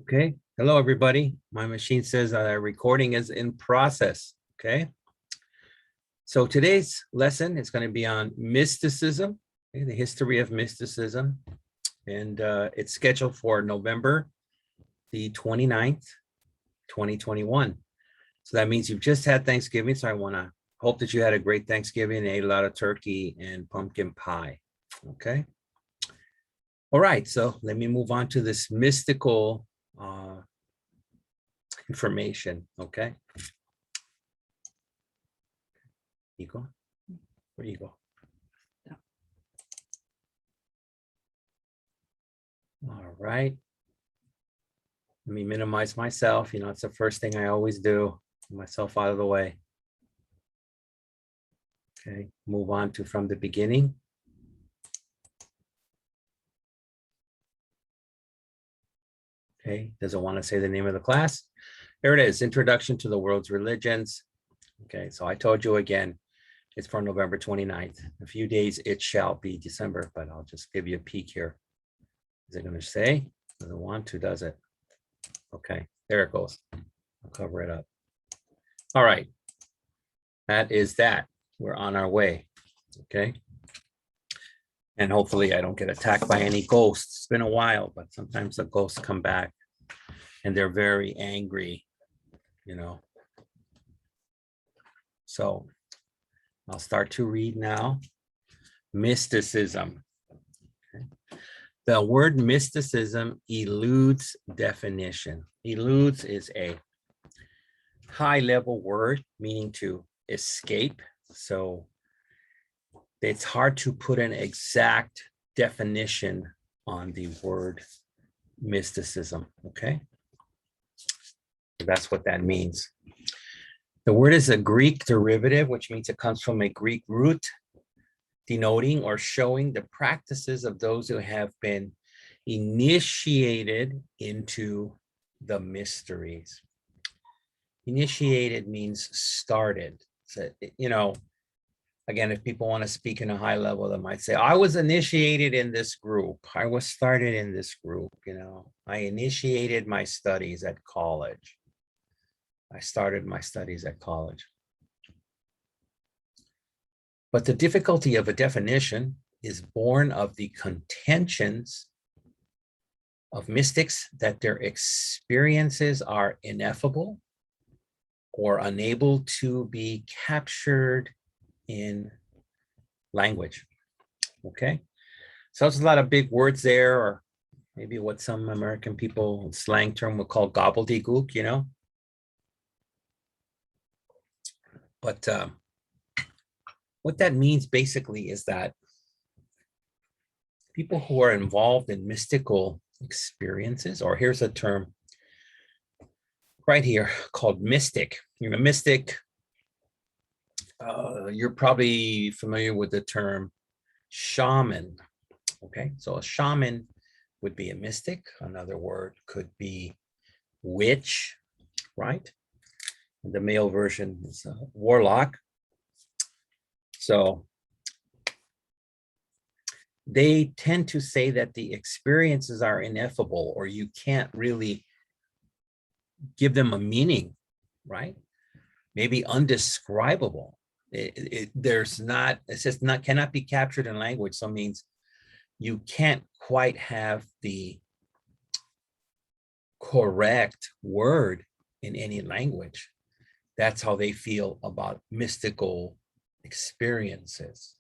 Okay. Hello, everybody. My machine says recording is in process. Okay. So today's lesson is going to be on mysticism, okay, the history of mysticism. And it's scheduled for November the 29th, 2021. So that means you've just had Thanksgiving. So I want to hope that you had a great Thanksgiving and ate a lot of turkey and pumpkin pie. Okay. All right. So let me move on to this mystical information. Okay. Ego? Where do you go? Yeah. All right. Let me minimize myself. You know, it's the first thing I always do. Get myself out of the way. Okay. Move on to from the beginning. Okay. Doesn't want to say the name of the class. Here it is. Introduction to the World's Religions. Okay. So I told you again, it's for November 29th. A few days, it shall be December, but I'll just give you a peek here. Is it going to say? Doesn't want to, does it? Okay, there it goes. I'll cover it up. All right. That is that. We're on our way. Okay. And hopefully I don't get attacked by any ghosts. It's been a while, but sometimes the ghosts come back and they're very angry, you know. So I'll start to read now. Mysticism. Okay. The word mysticism eludes definition. Eludes is a high-level word meaning to escape. So it's hard to put an exact definition on the word mysticism. Okay. So that's what that means. The word is a Greek derivative, which means it comes from a Greek root, denoting or showing the practices of those who have been initiated into the mysteries. Initiated means started. So, you know, again, if people want to speak in a high level, they might say, I was initiated in this group. I was started in this group, you know. I initiated my studies at college. I started my studies at college. But the difficulty of a definition is born of the contentions of mystics that their experiences are ineffable or unable to be captured in language. Okay, so there's a lot of big words there, or maybe what some American people slang term would call gobbledygook, you know. But what that means basically is that people who are involved in mystical experiences, or here's a term right here called mystic. You're a mystic. You're probably familiar with the term shaman. Okay, so a shaman would be a mystic. Another word could be witch, right? The male version is a warlock. So they tend to say that the experiences are ineffable, or you can't really give them a meaning, right? Maybe undescribable. There's not, it's just not, cannot be captured in language. So it means you can't quite have the correct word in any language. That's how they feel about mystical experiences.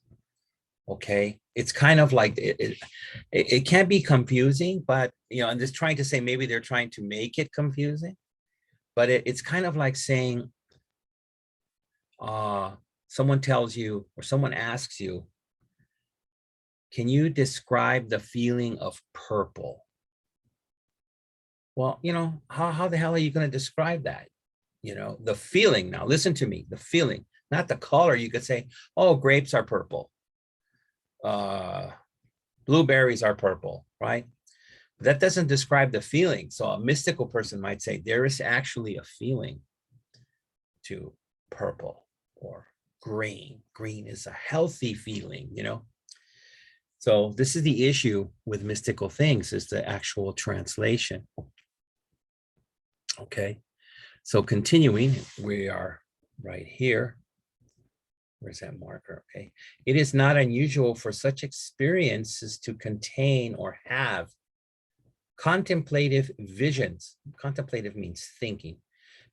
Okay, it's kind of like it can be confusing, but you know, I'm just trying to say maybe they're trying to make it confusing, but it's kind of like saying someone tells you, or someone asks you, can you describe the feeling of purple? Well, you know, how the hell are you going to describe that? You know, the feeling. Now listen to me, the feeling, not the color. You could say, oh, grapes are purple. Blueberries are purple, right? That doesn't describe the feeling. So a mystical person might say there is actually a feeling to purple or green. Green is a healthy feeling, you know. So this is the issue with mystical things, is the actual translation. Okay, so continuing, we are right here. Where's that marker? Okay, it is not unusual for such experiences to contain or have contemplative visions. Contemplative means thinking.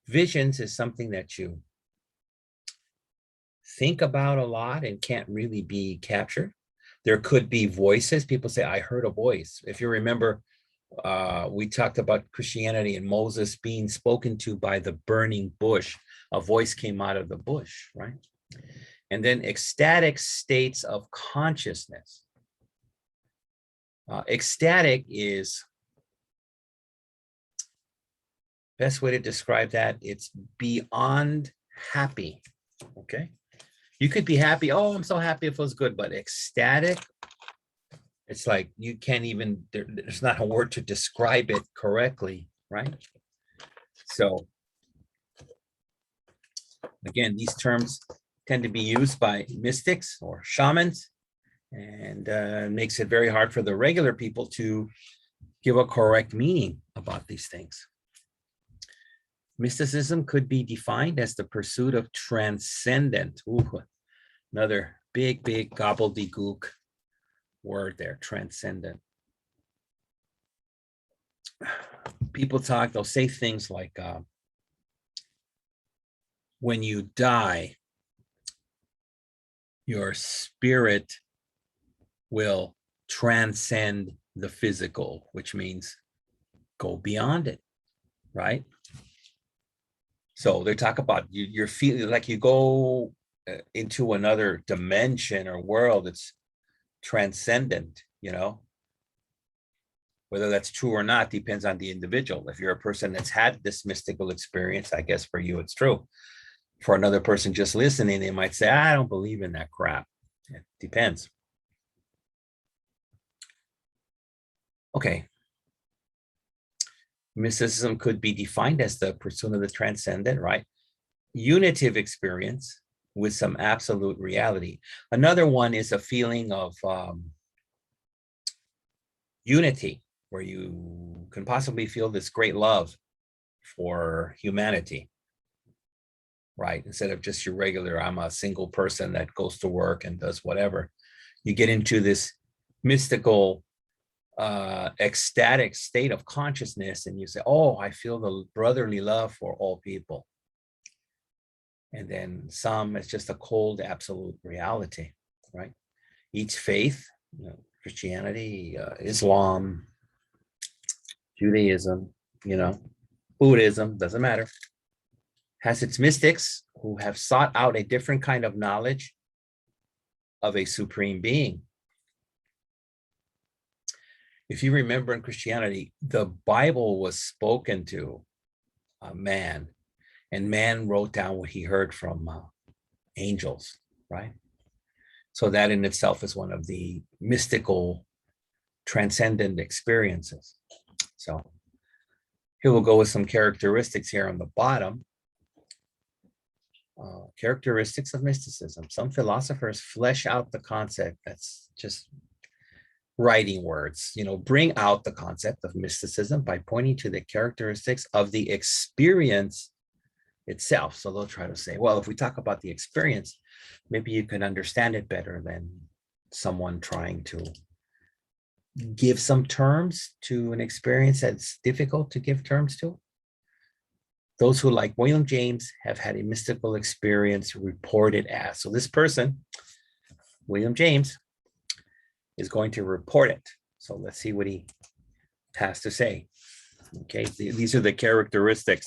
Visions is something that you think about a lot and can't really be captured. There could be voices. People say, I heard a voice. If you remember, we talked about Christianity and Moses being spoken to by the burning bush. A voice came out of the bush, right? And then ecstatic states of consciousness. Ecstatic is, best way to describe that, it's beyond happy, okay? You could be happy, oh, I'm so happy, it feels good, but ecstatic, it's like you can't even, there's not a word to describe it correctly, right? So again, these terms tend to be used by mystics or shamans, and makes it very hard for the regular people to give a correct meaning about these things. Mysticism could be defined as the pursuit of transcendent. Ooh, another big gobbledygook word there, transcendent. People talk, they'll say things like, when you die, your spirit will transcend the physical, which means go beyond it, right? So they talk about you're feeling like you go into another dimension or world. It's transcendent, you know. Whether that's true or not depends on the individual. If you're a person that's had this mystical experience, I guess for you it's true. For another person just listening, they might say, I don't believe in that crap. It depends. Okay. Mysticism could be defined as the pursuit of the transcendent, right? Unitive experience with some absolute reality. Another one is a feeling of unity, where you can possibly feel this great love for humanity, right? Instead of just your regular, I'm a single person that goes to work and does whatever. You get into this mystical, ecstatic state of consciousness, and you say, oh, I feel the brotherly love for all people. And then some, it's just a cold, absolute reality, right? Each faith, you know, Christianity, Islam, Judaism, you know, Buddhism, doesn't matter, has its mystics who have sought out a different kind of knowledge of a supreme being. If you remember in Christianity, the Bible was spoken to a man, and man wrote down what he heard from angels, right? So that in itself is one of the mystical, transcendent experiences. So here we'll go with some characteristics here on the bottom. Characteristics of mysticism. Some philosophers flesh out the concept. That's just writing words, you know, bring out the concept of mysticism by pointing to the characteristics of the experience itself. So they'll try to say, well, if we talk about the experience, maybe you can understand it better than someone trying to give some terms to an experience that's difficult to give terms to. Those who, like William James, have had a mystical experience reported as. So this person, William James, is going to report it. So let's see what he has to say. Okay, these are the characteristics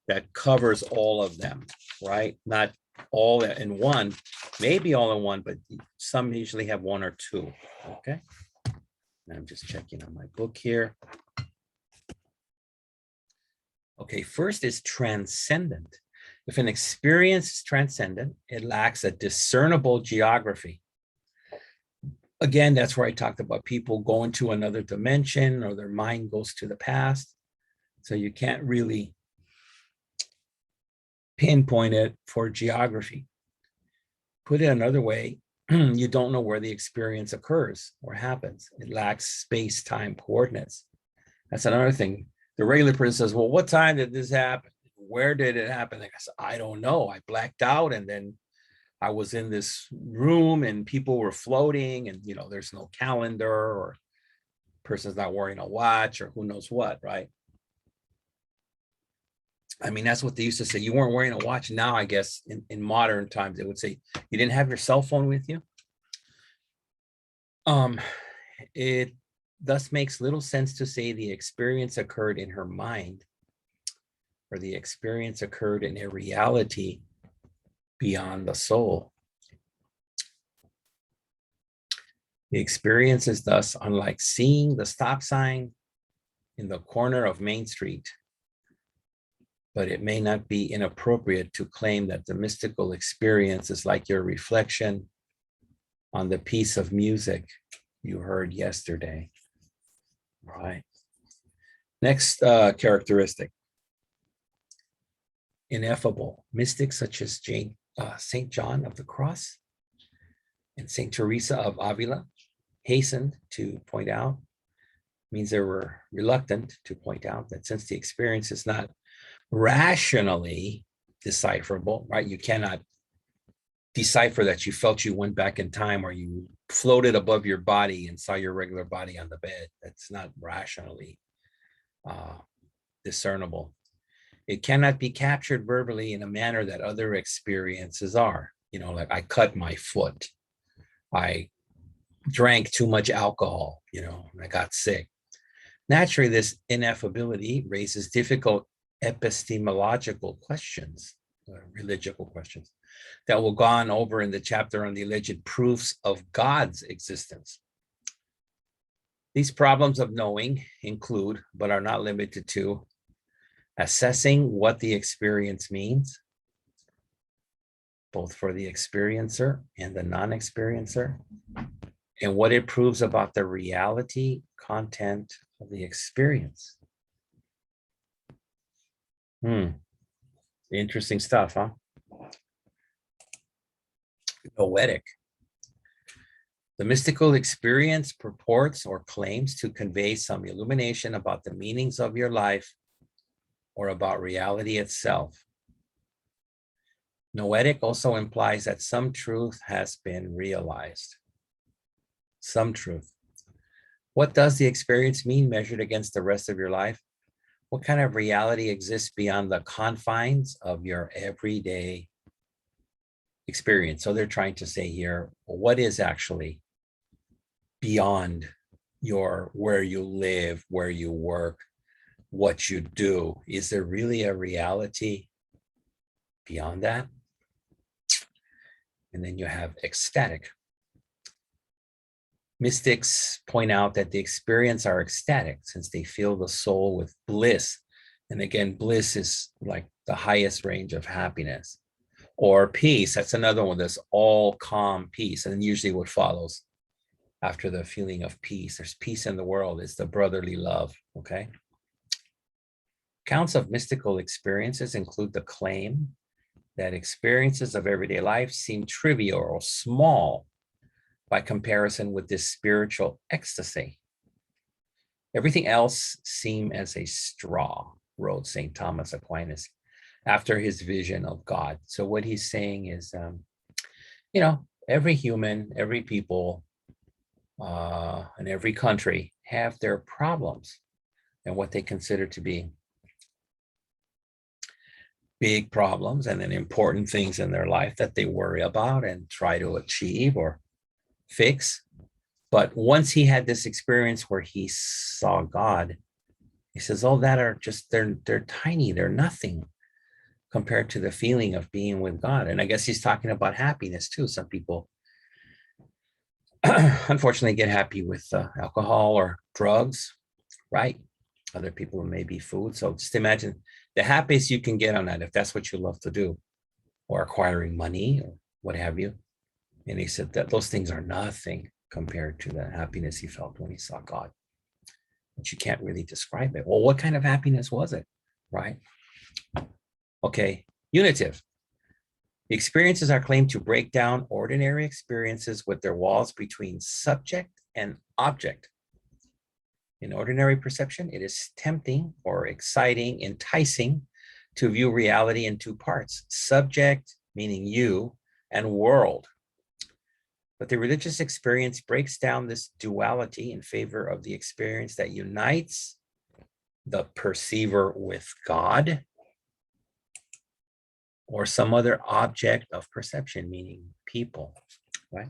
that covers all of them, right? Not all in one, maybe all in one, but some usually have one or two, okay? And I'm just checking on my book here. Okay, first is transcendent. If an experience is transcendent, it lacks a discernible geography. Again, that's where I talked about people going to another dimension or their mind goes to the past. So you can't really pinpoint it for geography. Put it another way, you don't know where the experience occurs or happens. It lacks space-time coordinates. That's another thing. The regular person says, well, what time did this happen? Where did it happen? Like I said, I don't know. I blacked out, and then I was in this room and people were floating, and there's no calendar, or person's not wearing a watch, or who knows what, right? I mean, that's what they used to say. You weren't wearing a watch. Now, I guess in modern times, they would say you didn't have your cell phone with you. It thus makes little sense to say the experience occurred in her mind, or the experience occurred in a reality beyond the soul. The experience is thus unlike seeing the stop sign in the corner of Main Street, but it may not be inappropriate to claim that the mystical experience is like your reflection on the piece of music you heard yesterday. All right. Next characteristic. Ineffable. Mystics such as St. John of the Cross and St. Teresa of Avila hastened to point out, means they were reluctant to point out that since the experience is not rationally decipherable, right? You cannot decipher that you felt you went back in time, or you floated above your body and saw your regular body on the bed. That's not rationally discernible. It cannot be captured verbally in a manner that other experiences are. Like I cut my foot, I drank too much alcohol, and I got sick. Naturally, this ineffability raises difficult epistemological questions, religical questions, that will go on over in the chapter on the alleged proofs of God's existence. These problems of knowing include, but are not limited to, assessing what the experience means, both for the experiencer and the non-experiencer, and what it proves about the reality, content of the experience. Interesting stuff, huh? Noetic. The mystical experience purports or claims to convey some illumination about the meanings of your life or about reality itself. Noetic also implies that some truth has been realized. Some truth. What does the experience mean measured against the rest of your life? What kind of reality exists beyond the confines of your everyday experience? So they're trying to say here, well, what is actually beyond your where you live, where you work, what you do? Is there really a reality beyond that? And then you have ecstatic. Mystics point out that the experience are ecstatic since they fill the soul with bliss. And again, bliss is like the highest range of happiness. Or peace, that's another one, that's all calm peace. And usually what follows after the feeling of peace, there's peace in the world, it's the brotherly love, okay? Accounts of mystical experiences include the claim that experiences of everyday life seem trivial or small by comparison with this spiritual ecstasy. Everything else seems as a straw, wrote St. Thomas Aquinas after his vision of God. So what he's saying is, every human, every people, and every country have their problems and what they consider to be big problems, and then important things in their life that they worry about and try to achieve or fix. But once he had this experience where he saw God, he says, oh, that are just, they're tiny, they're nothing compared to the feeling of being with God. And I guess he's talking about happiness too. Some people unfortunately get happy with alcohol or drugs, right? Other people maybe food. So just imagine the happiest you can get on that, if that's what you love to do, or acquiring money or what have you. And he said that those things are nothing compared to the happiness he felt when he saw God. But you can't really describe it. Well, what kind of happiness was it, right? Okay, unitive. The experiences are claimed to break down ordinary experiences with their walls between subject and object. In ordinary perception, it is tempting or exciting, enticing to view reality in two parts, subject, meaning you, and world. But the religious experience breaks down this duality in favor of the experience that unites the perceiver with God or some other object of perception, meaning people, right?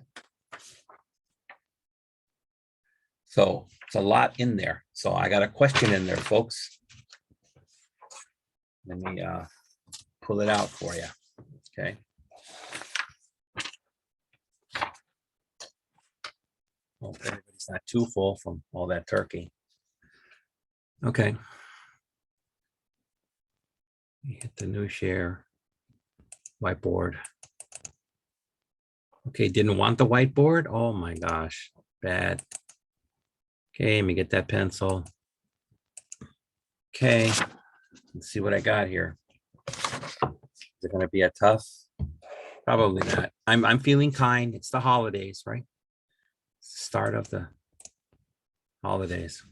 So it's a lot in there. So I got a question in there, folks. Let me pull it out for you, okay? Hope everybody's not too full from all that turkey. Okay. Hit the new share whiteboard. Okay, didn't want the whiteboard? Oh my gosh, bad. Okay, let me get that pencil. Okay, let's see what I got here. Is it gonna be a tough? Probably not. I'm feeling kind. It's the holidays, right? Start of the holidays.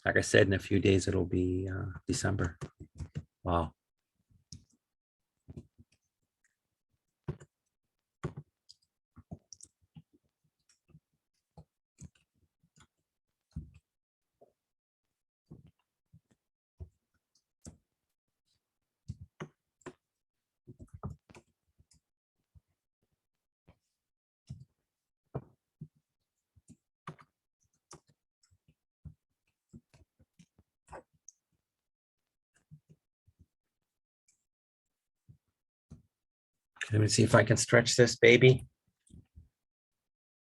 Like I said, in a few days, it'll be December. Wow. Let me see if I can stretch this, baby.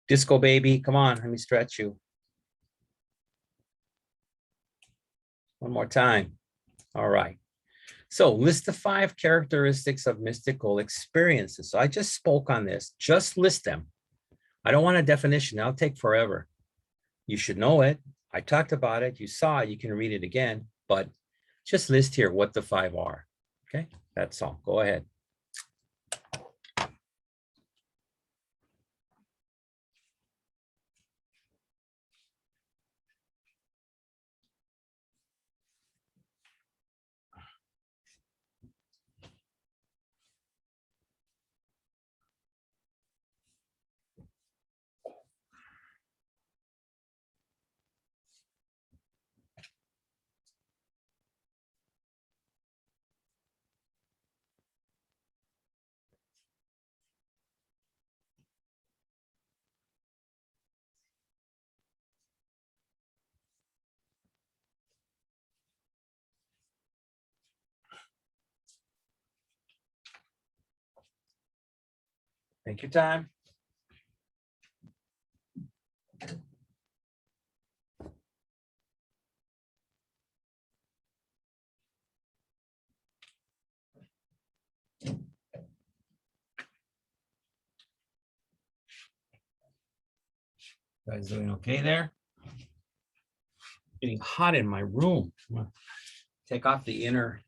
Disco baby, come on, let me stretch you. One more time. All right. So list the 5 characteristics of mystical experiences. So I just spoke on this. Just list them. I don't want a definition. That'll take forever. You should know it. I talked about it. You saw it. You can read it again. But just list here what the 5 are. Okay, that's all. Go ahead. Take your time. You guys doing okay there? Getting hot in my room. Take off the inner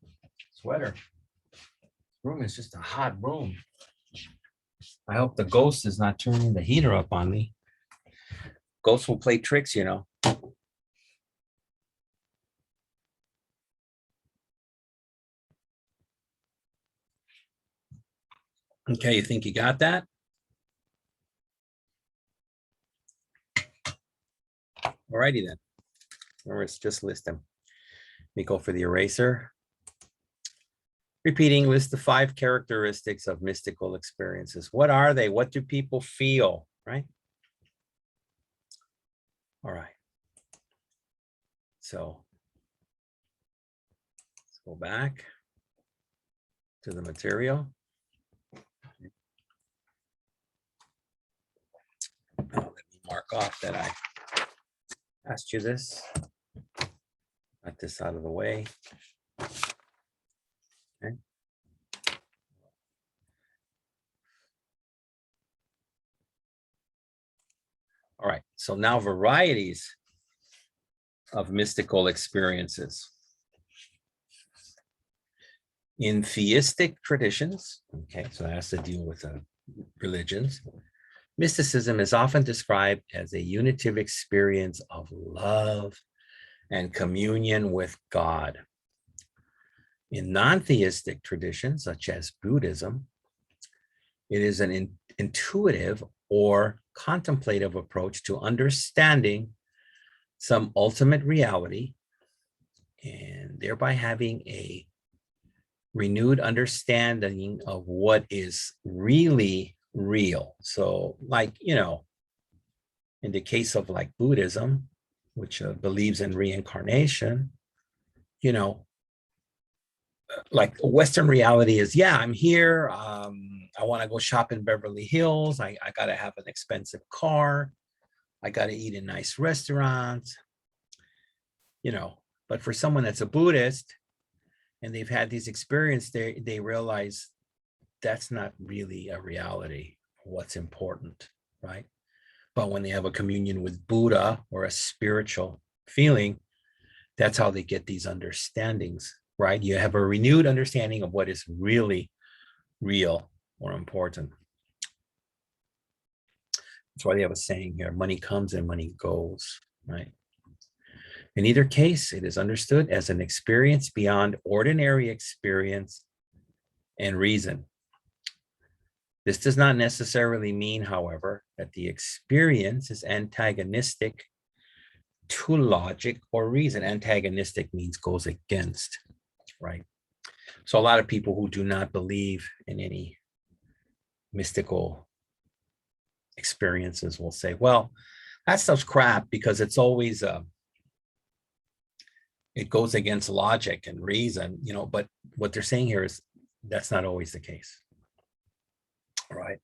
sweater. This room is just a hot room. I hope the ghost is not turning the heater up on me. Ghosts will play tricks, you know. Okay, you think you got that? Alrighty then. Or it's just list them. Let me go for the eraser. Repeating, list the 5 characteristics of mystical experiences. What are they? What do people feel? Right? All right. So let's go back to the material. Now, let me mark off that I asked you this. Got this out of the way. Okay. All right, so now varieties of mystical experiences. In theistic traditions, okay, so that has to deal with religions. Mysticism is often described as a unitive experience of love and communion with God. In non-theistic traditions, such as Buddhism, it is an intuitive or contemplative approach to understanding some ultimate reality and thereby having a renewed understanding of what is really real. So, like, in the case of like Buddhism, which believes in reincarnation, you know, like Western reality is, yeah, I'm here. I want to go shop in Beverly Hills. I got to have an expensive car. I got to eat in nice restaurants, But for someone that's a Buddhist and they've had these experiences, they realize that's not really a reality, what's important, right? But when they have a communion with Buddha or a spiritual feeling, that's how they get these understandings, right? You have a renewed understanding of what is really real or important. That's why they have a saying here, money comes and money goes, right? In either case, it is understood as an experience beyond ordinary experience and reason. This does not necessarily mean, however, that the experience is antagonistic to logic or reason. Antagonistic means goes against, right? So a lot of people who do not believe in any mystical experiences will say, well, that stuff's crap because it's always it goes against logic and reason, but what they're saying here is that's not always the case. All right.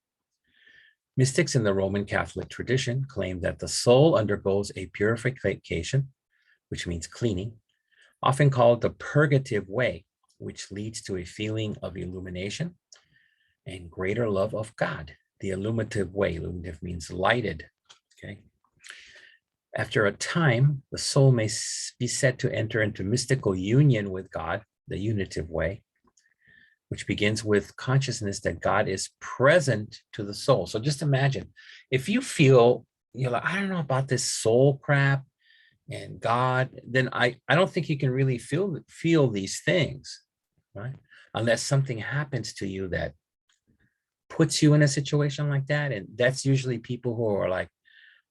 Mystics in the Roman Catholic tradition claim that the soul undergoes a purification, which means cleaning, often called the purgative way, which leads to a feeling of illumination and greater love of God. The illuminative way, illuminative means lighted, okay? After a time, the soul may be said to enter into mystical union with God, the unitive way, which begins with consciousness that God is present to the soul. So just imagine, if you feel, you're like, I don't know about this soul crap and God, then I don't think you can really feel these things, right? Unless something happens to you that puts you in a situation like that. And that's usually people who are like,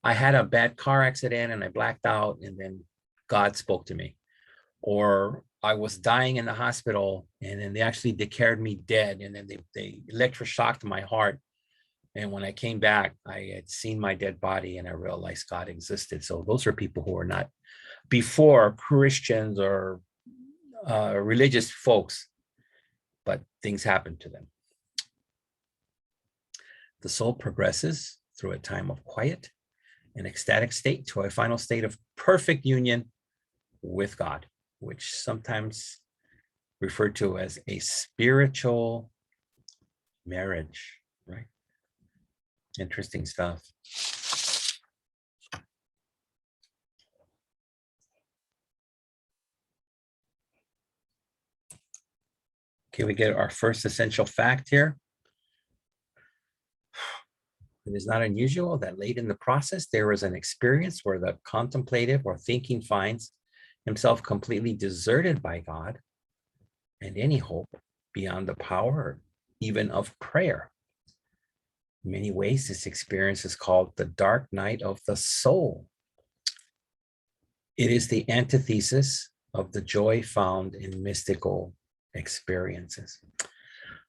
I had a bad car accident and I blacked out and then God spoke to me. Or I was dying in the hospital and then they actually declared me dead and then they electroshocked my heart. And when I came back, I had seen my dead body and I realized God existed. So those are people who are not before Christians or religious folks, but things happen to them. The soul progresses through a time of quiet and ecstatic state to a final state of perfect union with God, which sometimes referred to as a spiritual marriage, right? Interesting stuff. Okay, we get our first essential fact here. It is not unusual that late in the process, there is an experience where the contemplative or thinking finds himself completely deserted by God and any hope beyond the power even of prayer. In many ways, this experience is called the dark night of the soul. It is the antithesis of the joy found in mystical experiences.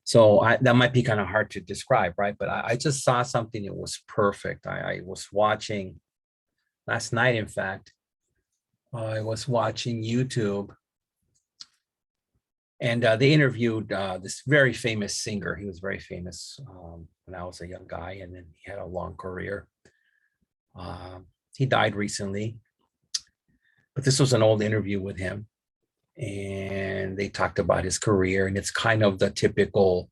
So that might be kind of hard to describe, right? But I just saw something that was perfect. I was watching last night, in fact, I was watching YouTube and they interviewed this very famous singer. He was very famous when I was a young guy, and then he had a long career. He died recently, but this was an old interview with him. And they talked about his career, and it's kind of the typical,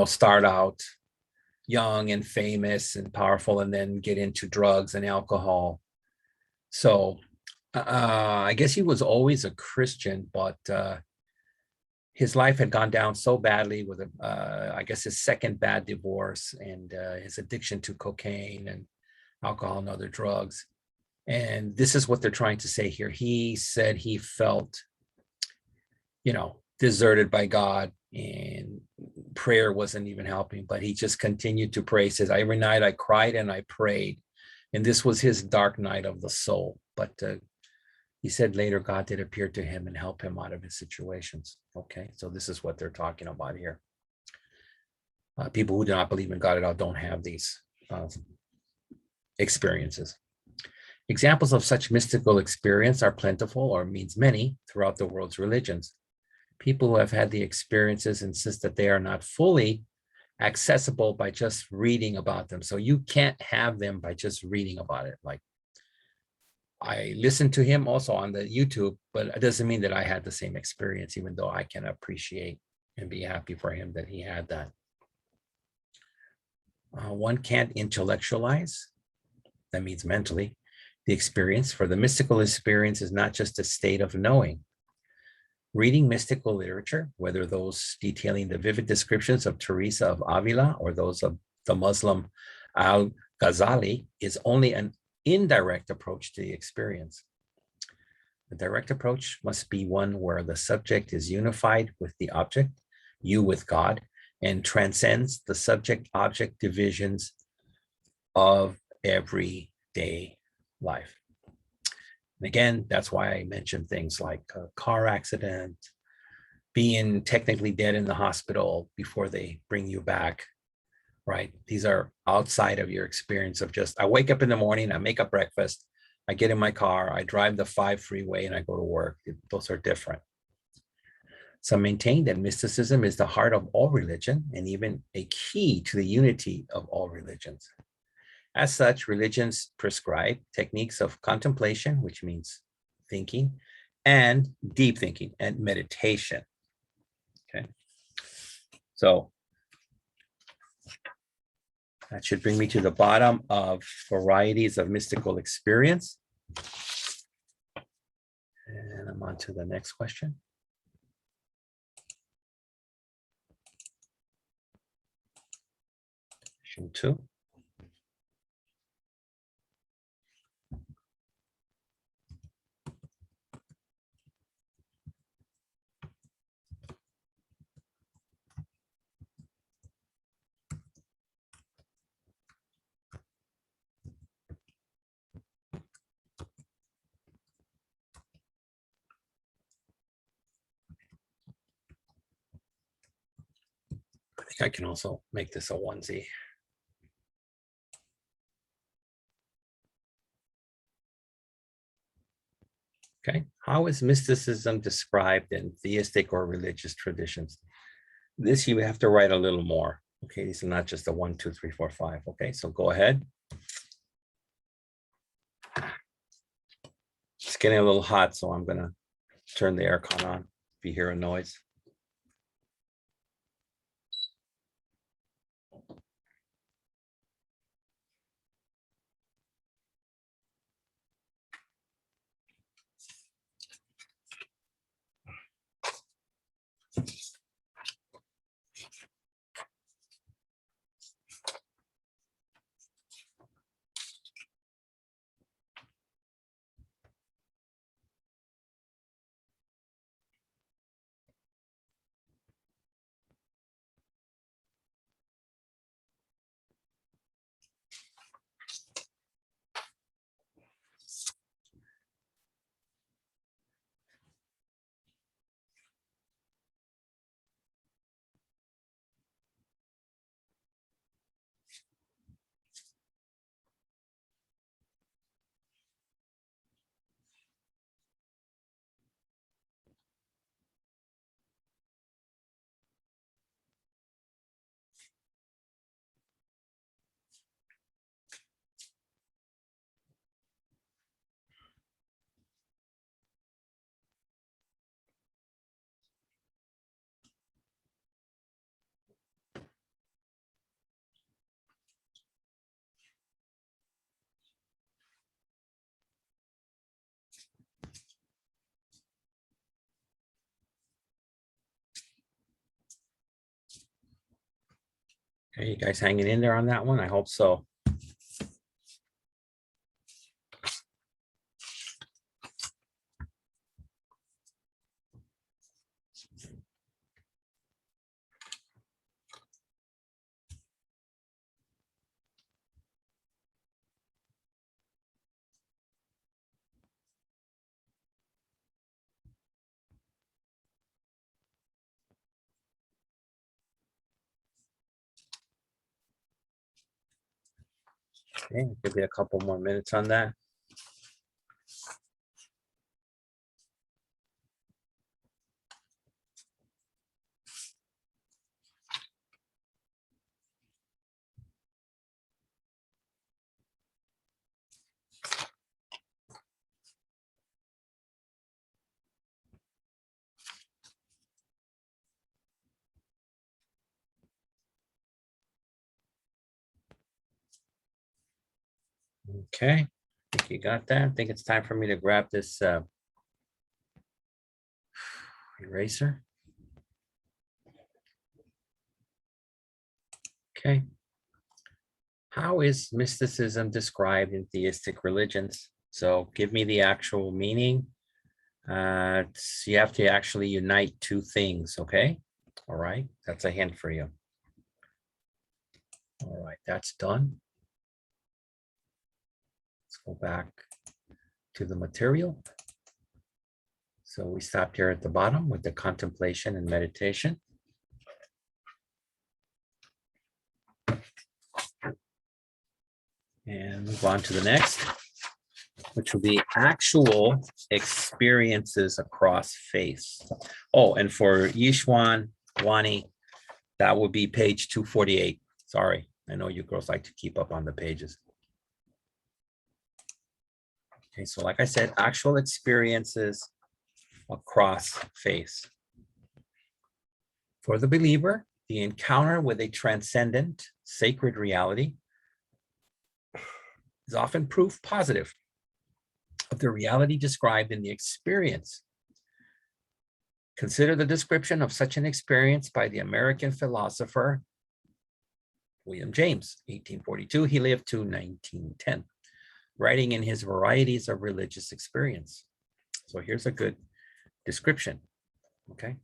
start out young and famous and powerful and then get into drugs and alcohol. So I guess he was always a Christian, but his life had gone down so badly with, I guess, his second bad divorce and his addiction to cocaine and alcohol and other drugs. And this is what they're trying to say here. He said he felt, deserted by God, and prayer wasn't even helping, but he just continued to pray. He says, every night I cried and I prayed. And this was his dark night of the soul. But he said later God did appear to him and help him out of his situations. Okay, so this is what they're talking about here. People who do not believe in God at all don't have these experiences. Examples of such mystical experience are plentiful, or means many, throughout the world's religions. People who have had the experiences insist that they are not fully accessible by just reading about them. So you can't have them by just reading about it. Like, I listened to him also on the YouTube, but it doesn't mean that I had the same experience, even though I can appreciate and be happy for him that he had that. One can't intellectualize, that means mentally, the experience, for the mystical experience is not just a state of knowing. Reading mystical literature, whether those detailing the vivid descriptions of Teresa of Avila or those of the Muslim Al-Ghazali, is only an indirect approach to the experience. The direct approach must be one where the subject is unified with the object, you with God, and transcends the subject-object divisions of everyday life. And again, that's why I mentioned things like a car accident, being technically dead in the hospital before they bring you back, right? These are outside of your experience of just, I wake up in the morning, I make a breakfast, I get in my car, I drive the 5 freeway and I go to work. Those are different. Some maintain that mysticism is the heart of all religion and even a key to the unity of all religions. As such, religions prescribe techniques of contemplation, which means thinking, and deep thinking and meditation. Okay. So that should bring me to the bottom of varieties of mystical experience. And I'm on to the next question. Question 2. I think I can also make this a onesie. Okay, how is mysticism described in theistic or religious traditions? This you have to write a little more. Okay, these are not just a 1, 2, 3, 4, 5. Okay, so go ahead. It's getting a little hot, so I'm gonna turn the aircon on if you hear a noise. Okay, you guys hanging in there on that one? I hope so. Okay, give you a couple more minutes on that. Okay, I think you got that. I think it's time for me to grab this eraser. Okay. How is mysticism described in theistic religions? So give me the actual meaning. You have to actually unite two things, okay? All right, that's a hint for you. All right, that's done. Let's go back to the material. So we stopped here at the bottom with the contemplation and meditation. And move on to the next, which will be actual experiences across faiths. Oh, and for Yishwan, Wani, that would be page 248. Sorry, I know you girls like to keep up on the pages. Okay, so like I said, actual experiences across faiths. For the believer, the encounter with a transcendent, sacred reality is often proof positive of the reality described in the experience. Consider the description of such an experience by the American philosopher William James, 1842. He lived to 1910, writing in his Varieties of Religious Experience. So here's a good description, okay?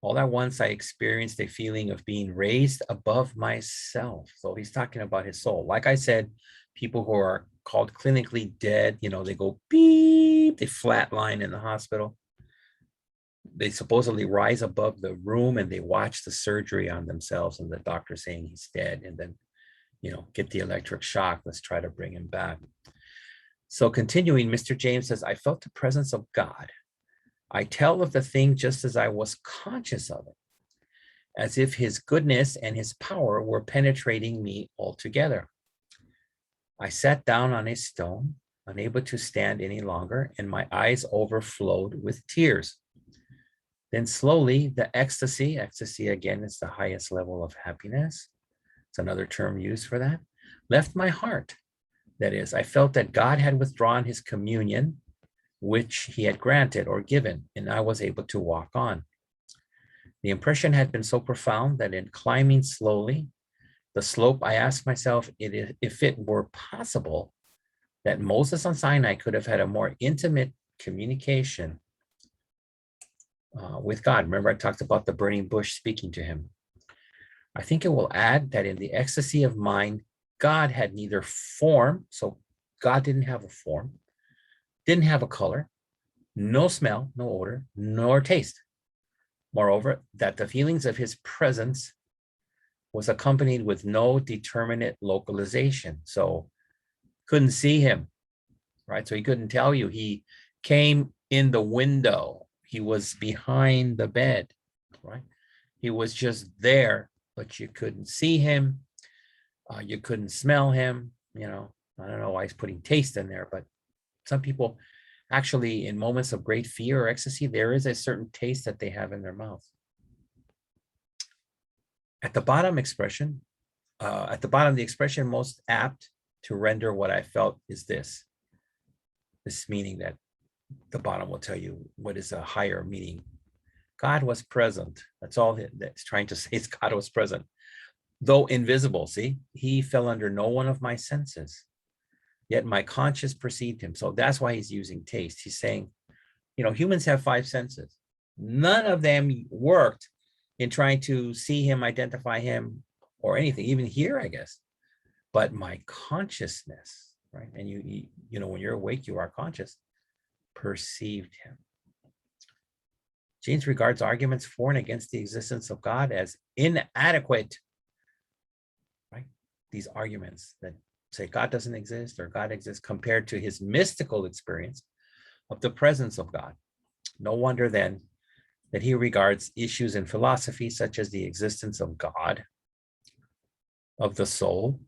All at once, I experienced a feeling of being raised above myself. So he's talking about his soul. Like I said, people who are called clinically dead, they go beep, they flatline in the hospital. They supposedly rise above the room and they watch the surgery on themselves and the doctor saying he's dead, and then, get the electric shock. Let's try to bring him back. So continuing, Mr. James says, I felt the presence of God. I tell of the thing just as I was conscious of it, as if his goodness and his power were penetrating me altogether. I sat down on a stone, unable to stand any longer, and my eyes overflowed with tears. Then slowly, the ecstasy again is the highest level of happiness. It's another term used for that, left my heart. That is, I felt that God had withdrawn his communion, which he had granted or given, and I was able to walk on. The impression had been so profound that in climbing slowly the slope, I asked myself if it were possible that Moses on Sinai could have had a more intimate communication with God. Remember, I talked about the burning bush speaking to him. I think it will add that in the ecstasy of mind, God had neither form, so God didn't have a form, didn't have a color, no smell, no odor, nor taste. Moreover, that the feelings of his presence was accompanied with no determinate localization. So couldn't see him, right? So he couldn't tell you. He came in the window. He was behind the bed, right? He was just there, but you couldn't see him. You couldn't smell him. I don't know why he's putting taste in there, but some people actually, in moments of great fear or ecstasy, there is a certain taste that they have in their mouth. At the bottom, the expression most apt to render what I felt is this meaning that the bottom will tell you what is a higher meaning. God was present. That's all that's trying to say, is God was present. Though invisible, see, he fell under no one of my senses, yet my conscience perceived him. So that's why he's using taste. He's saying, humans have five senses. None of them worked in trying to see him, identify him, or anything, even hear, I guess. But my consciousness, right? And when you're awake, you are conscious, perceived him. James regards arguments for and against the existence of God as inadequate, right? These arguments that say God doesn't exist or God exists compared to his mystical experience of the presence of God. No wonder then that he regards issues in philosophy such as the existence of God, of the soul,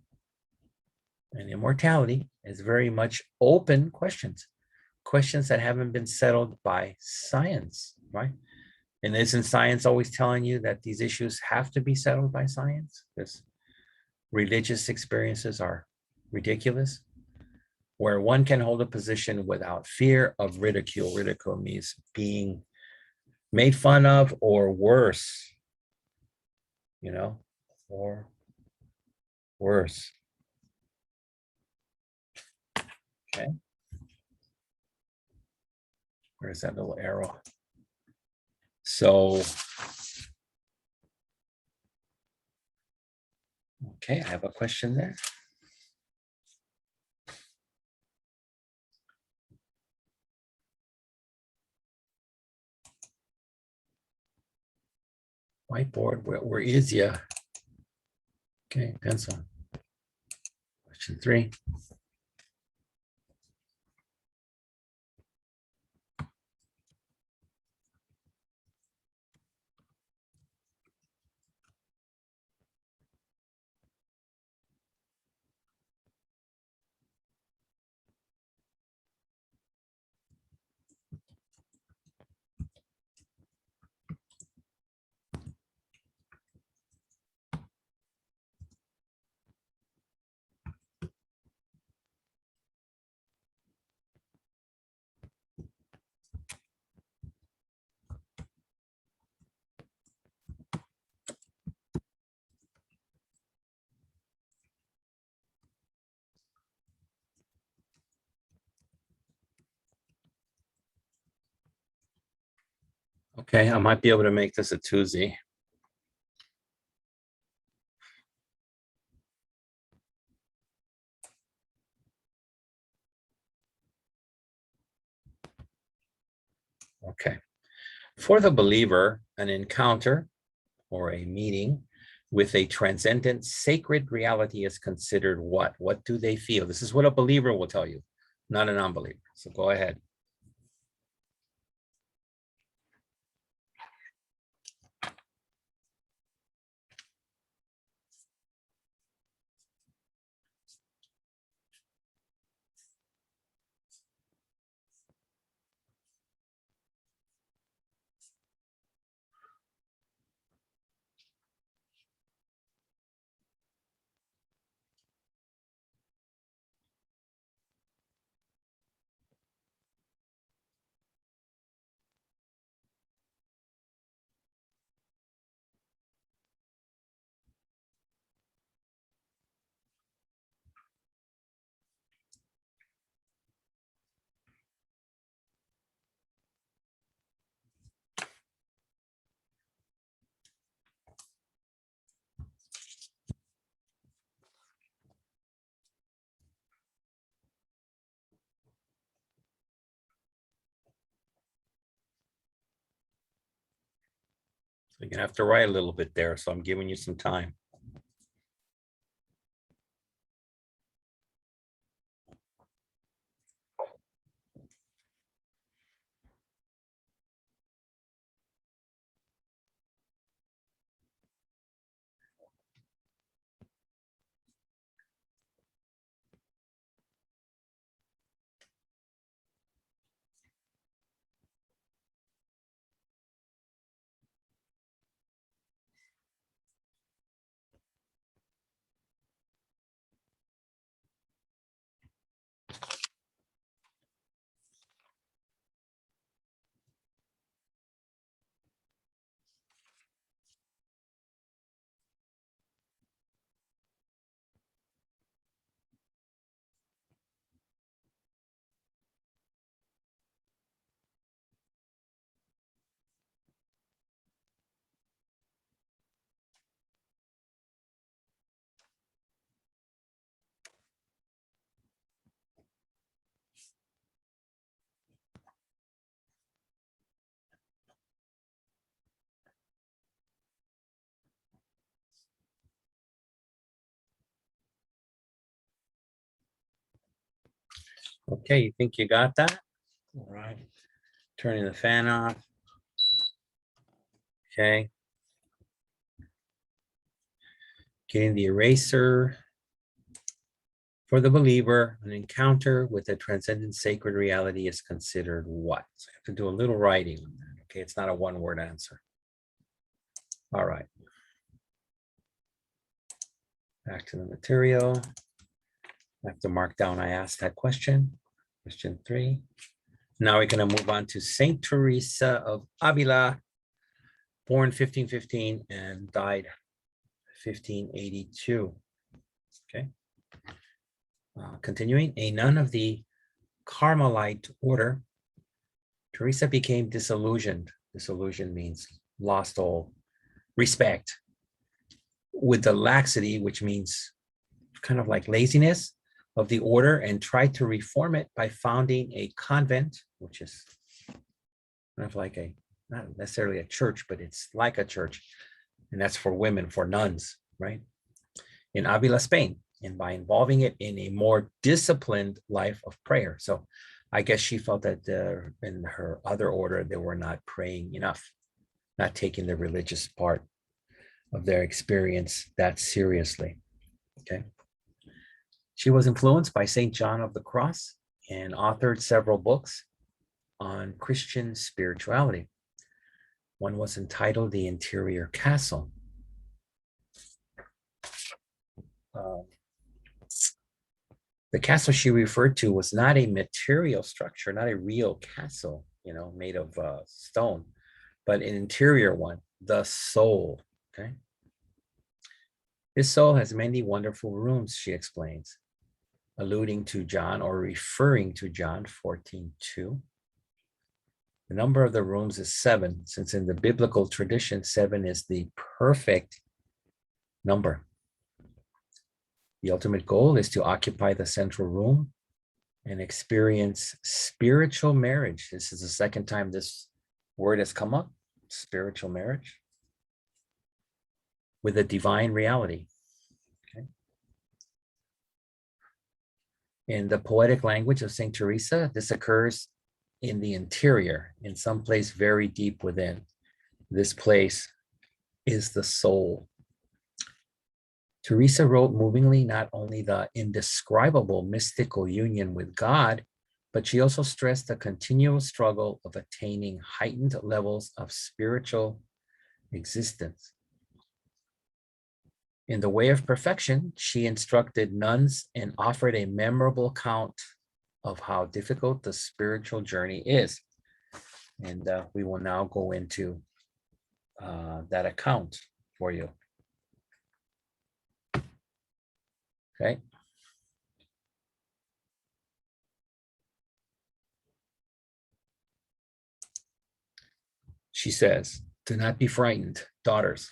and immortality as very much open questions that haven't been settled by science, right? And isn't science always telling you that these issues have to be settled by science? Because religious experiences are ridiculous, where one can hold a position without fear of ridicule. Ridicule means being made fun of or worse, or worse. Okay. Where's that little arrow? So, okay, I have a question there. Whiteboard, where is ya? Okay, pencil. Question 3. Okay, I might be able to make this a Tuesday. Okay. For the believer, an encounter or a meeting with a transcendent sacred reality is considered what? What do they feel? This is what a believer will tell you, not a non-believer. So go ahead. You're gonna have to write a little bit there, so I'm giving you some time. Okay, you think you got that? All right. Turning the fan off. Okay. Getting the eraser. For the believer, an encounter with a transcendent sacred reality is considered what? So I have to do a little writing on that. Okay, it's not a one-word answer. All right. Back to the material. I have to mark down I asked that question. Question 3. Now we're going to move on to Saint Teresa of Avila, born 1515 and died 1582. Okay. Continuing, a nun of the Carmelite order, Teresa became disillusioned. Disillusion means lost all respect, with the laxity, which means kind of like laziness of the order, and tried to reform it by founding a convent, which is kind of like a, not necessarily a church, but it's like a church. And that's for women, for nuns, right? In Avila, Spain, and by involving it in a more disciplined life of prayer. So I guess she felt that in her other order, they were not praying enough, not taking the religious part of their experience that seriously. Okay. She was influenced by St. John of the Cross and authored several books on Christian spirituality. One was entitled The Interior Castle. The castle she referred to was not a material structure, not a real castle, made of stone, but an interior one, the soul. Okay. This soul has many wonderful rooms, she explains, alluding to John or referring to John 14:2. The number of the rooms is 7, since in the biblical tradition, 7 is the perfect number. The ultimate goal is to occupy the central room and experience spiritual marriage. This is the second time this word has come up, spiritual marriage, with a divine reality. Okay. In the poetic language of St. Teresa, this occurs in the interior, in some place very deep within. This place is the soul. Teresa wrote movingly not only the indescribable mystical union with God, but she also stressed the continual struggle of attaining heightened levels of spiritual existence. In the way of perfection, she instructed nuns and offered a memorable account of how difficult the spiritual journey is. And we will now go into that account for you. Okay. She says, do not be frightened, daughters,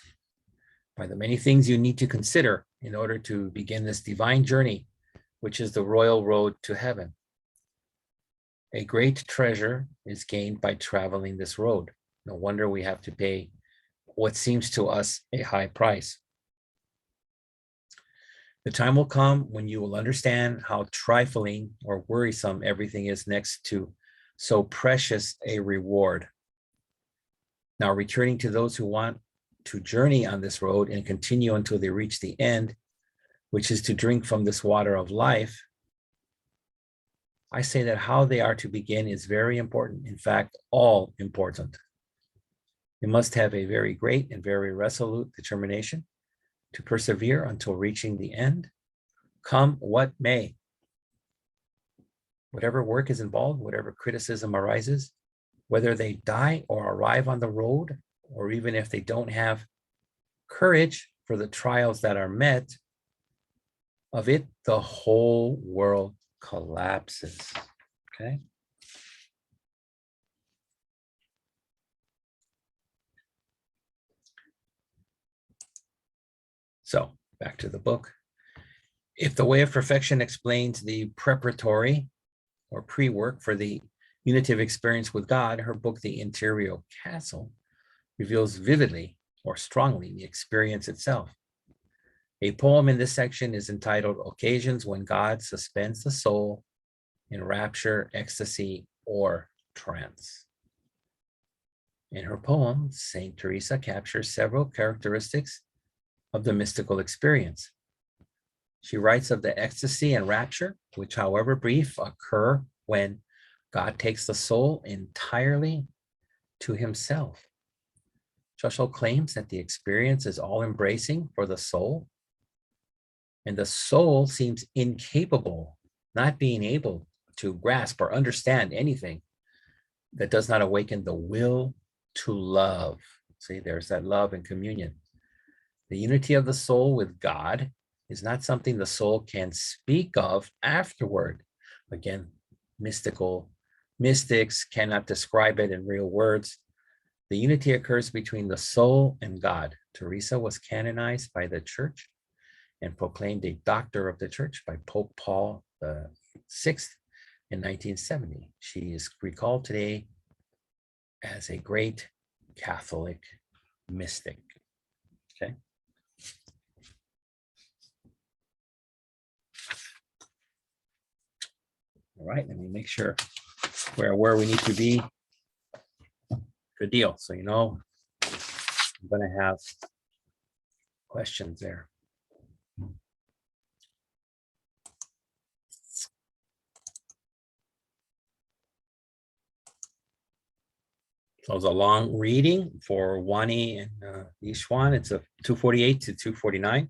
by the many things you need to consider in order to begin this divine journey, which is the royal road to heaven. A great treasure is gained by traveling this road. No wonder we have to pay what seems to us a high price. The time will come when you will understand how trifling or worrisome everything is next to so precious a reward. Now, returning to those who want to journey on this road and continue until they reach the end, which is to drink from this water of life, I say that how they are to begin is very important. In fact, all important. They must have a very great and very resolute determination to persevere until reaching the end, come what may. Whatever work is involved, whatever criticism arises, whether they die or arrive on the road, or even if they don't have courage for the trials that are met, of it, the whole world collapses. Okay. So back to the book. If the way of perfection explains the preparatory or pre-work for the unitive experience with God, her book, The Interior Castle, reveals vividly or strongly the experience itself. A poem in this section is entitled Occasions When God Suspends the Soul in rapture, ecstasy, or trance. In her poem, Saint Teresa captures several characteristics of the mystical experience. She writes of the ecstasy and rapture, which, however brief, occur when God takes the soul entirely to himself. She also claims that the experience is all-embracing for the soul, and the soul seems incapable, not being able to grasp or understand anything that does not awaken the will to love. See, there's that love and communion. The unity of the soul with God is not something the soul can speak of afterward. Again, mystics cannot describe it in real words. The unity occurs between the soul and God. Teresa was canonized by the church and proclaimed a doctor of the church by Pope Paul VI in 1970. She is recalled today as a great Catholic mystic. Okay. All right, let me make sure we're where we need to be. Good deal. So, you know, I'm going to have questions there. So it's a long reading for Wani and Yishwan. It's a 248 to 249.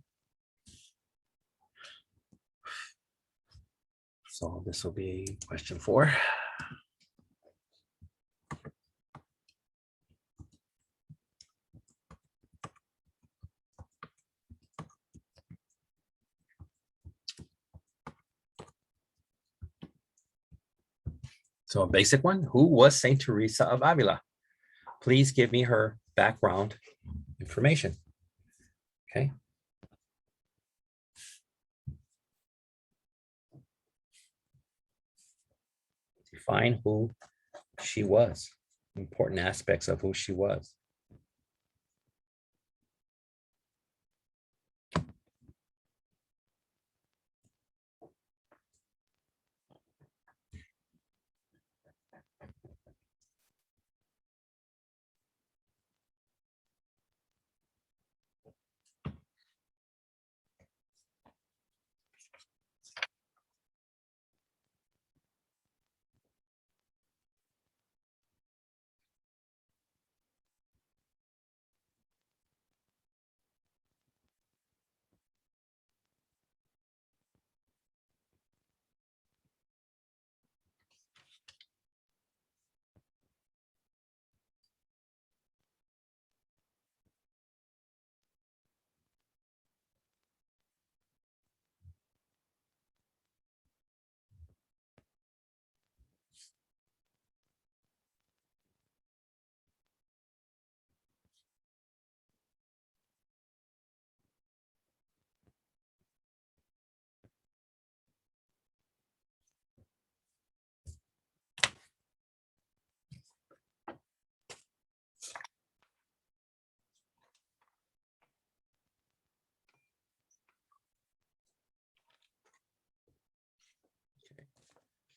So this will be question 4. So a basic one, who was Saint Teresa of Avila? Please give me her background information. Okay. Define who she was, important aspects of who she was.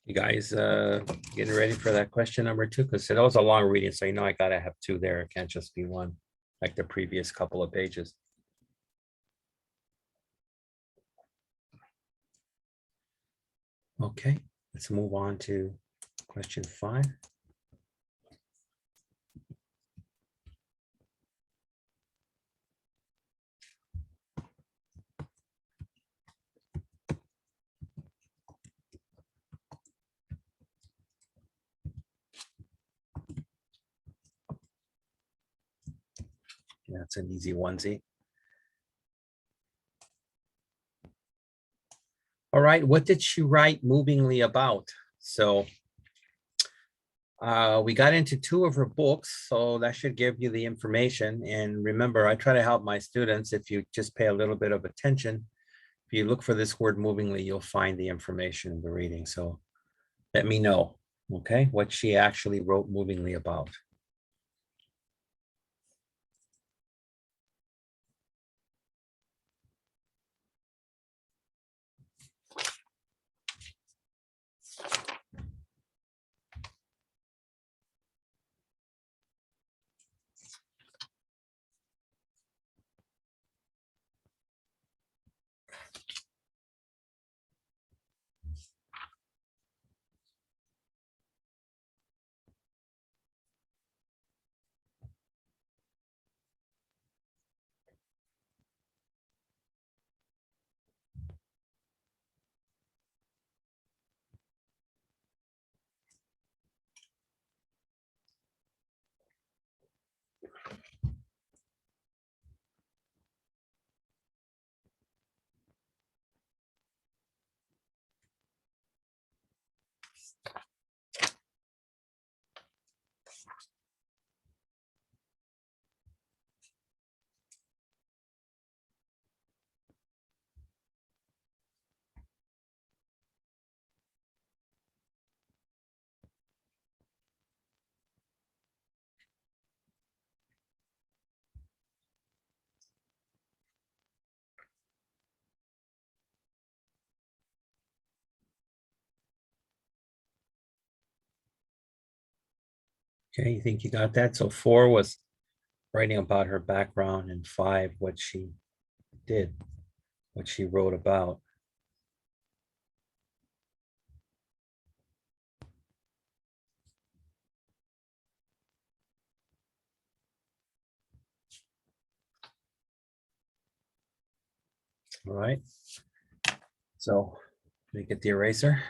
You guys getting ready for that question number 2? Because it was a long reading, so you know I gotta have 2 there. It can't just be 1 like the previous couple of pages. Okay, let's move on to question 5. That's an easy onesie. All right, what did she write movingly about? So we got into 2 of her books, so that should give you the information. And remember, I try to help my students. If you just pay a little bit of attention, if you look for this word movingly, you'll find the information in the reading. So let me know, okay, what she actually wrote movingly about. Okay, you think you got that? So 4 was writing about her background, and 5, what she did, what she wrote about. All right. So let me get the eraser.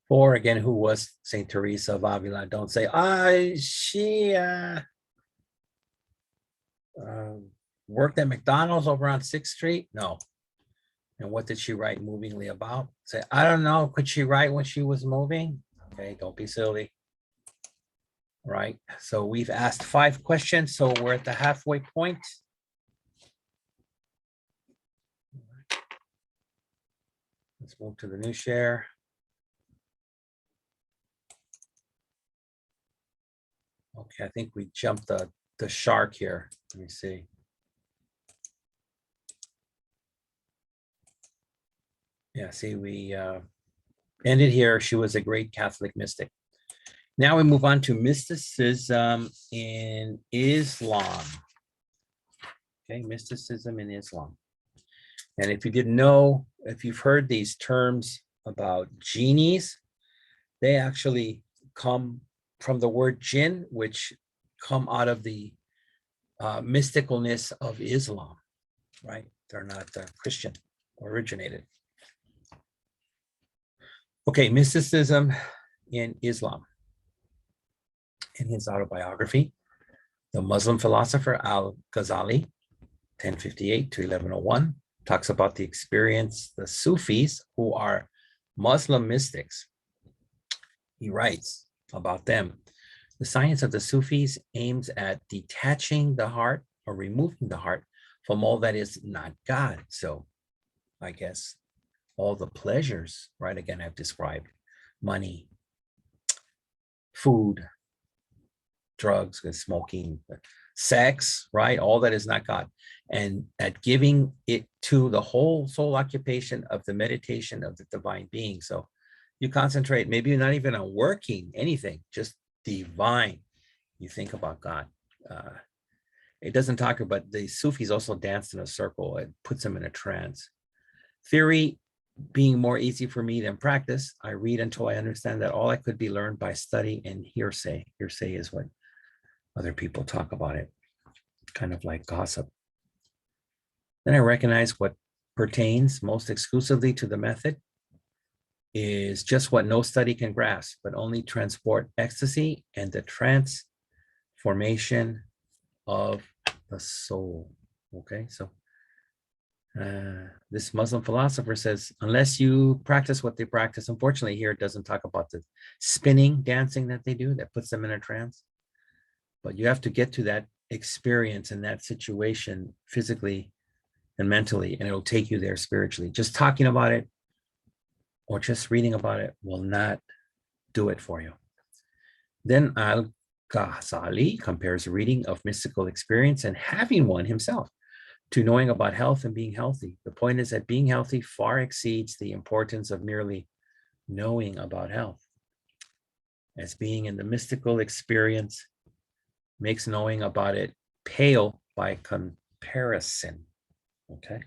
4, again, who was Saint Teresa of Avila? Don't say, she worked at McDonald's over on 6th Street. No. And what did she write movingly about? Say, I don't know. Could she write when she was moving? Okay, don't be silly. Right. So we've asked 5 questions. So we're at the halfway point. Let's move to the new share. Okay, I think we jumped the shark here. Let me see. Yeah, see, we ended here. She was a great Catholic mystic. Now we move on to mysticism in Islam. Okay, mysticism in Islam. And if you didn't know, if you've heard these terms about genies, they actually come from the word jinn, which come out of the mysticalness of Islam, right? They're not Christian originated. Okay, mysticism in Islam. In his autobiography, the Muslim philosopher Al-Ghazali, 1058 to 1101, talks about the experience, the Sufis, who are Muslim mystics. He writes about them. The science of the Sufis aims at detaching the heart or removing the heart from all that is not God. So I guess all the pleasures, right? Again, I've described money, food, drugs, smoking, sex, right? All that is not God. And at giving it to the whole soul occupation of the meditation of the divine being. So you concentrate, maybe you're not even on working anything, just divine. You think about God. It doesn't talk about, the Sufis also danced in a circle. It puts them in a trance. Theory being more easy for me than practice, I read until I understand that all I could be learned by study and hearsay. Hearsay is what other people talk about it, kind of like gossip. Then I recognize what pertains most exclusively to the method is just what no study can grasp, but only transport ecstasy and the transformation of the soul. Okay, so this Muslim philosopher says, unless you practice what they practice, unfortunately here it doesn't talk about the spinning, dancing that they do that puts them in a trance, but you have to get to that experience in that situation physically and mentally, and it'll take you there spiritually. Just talking about it or just reading about it will not do it for you. Then Al-Ghazali compares reading of mystical experience and having one himself to knowing about health and being healthy. The point is that being healthy far exceeds the importance of merely knowing about health, as being in the mystical experience makes knowing about it pale by comparison. Okay.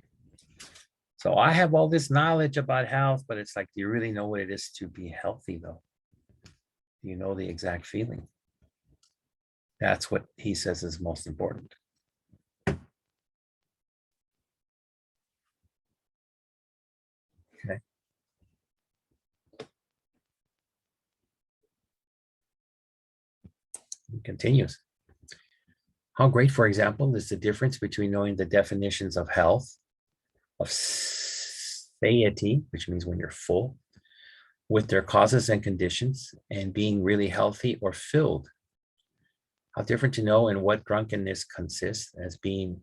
So I have all this knowledge about health, but it's like, do you really know what it is to be healthy though? Do you know the exact feeling? That's what he says is most important. Okay. He continues. How great, for example, is the difference between knowing the definitions of health, of satiety, which means when you're full, with their causes and conditions, and being really healthy or filled. How different to know in what drunkenness consists as being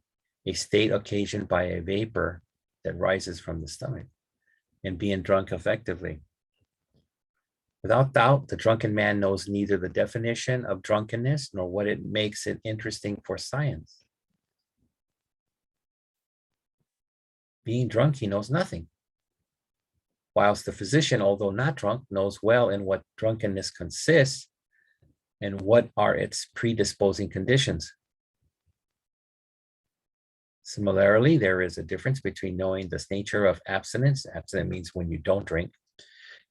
a state occasioned by a vapor that rises from the stomach and being drunk effectively. Without doubt, the drunken man knows neither the definition of drunkenness nor what it makes it interesting for science. Being drunk, he knows nothing. Whilst the physician, although not drunk, knows well in what drunkenness consists, And what are its predisposing conditions? Similarly, there is a difference between knowing this nature of abstinence, abstinent means when you don't drink,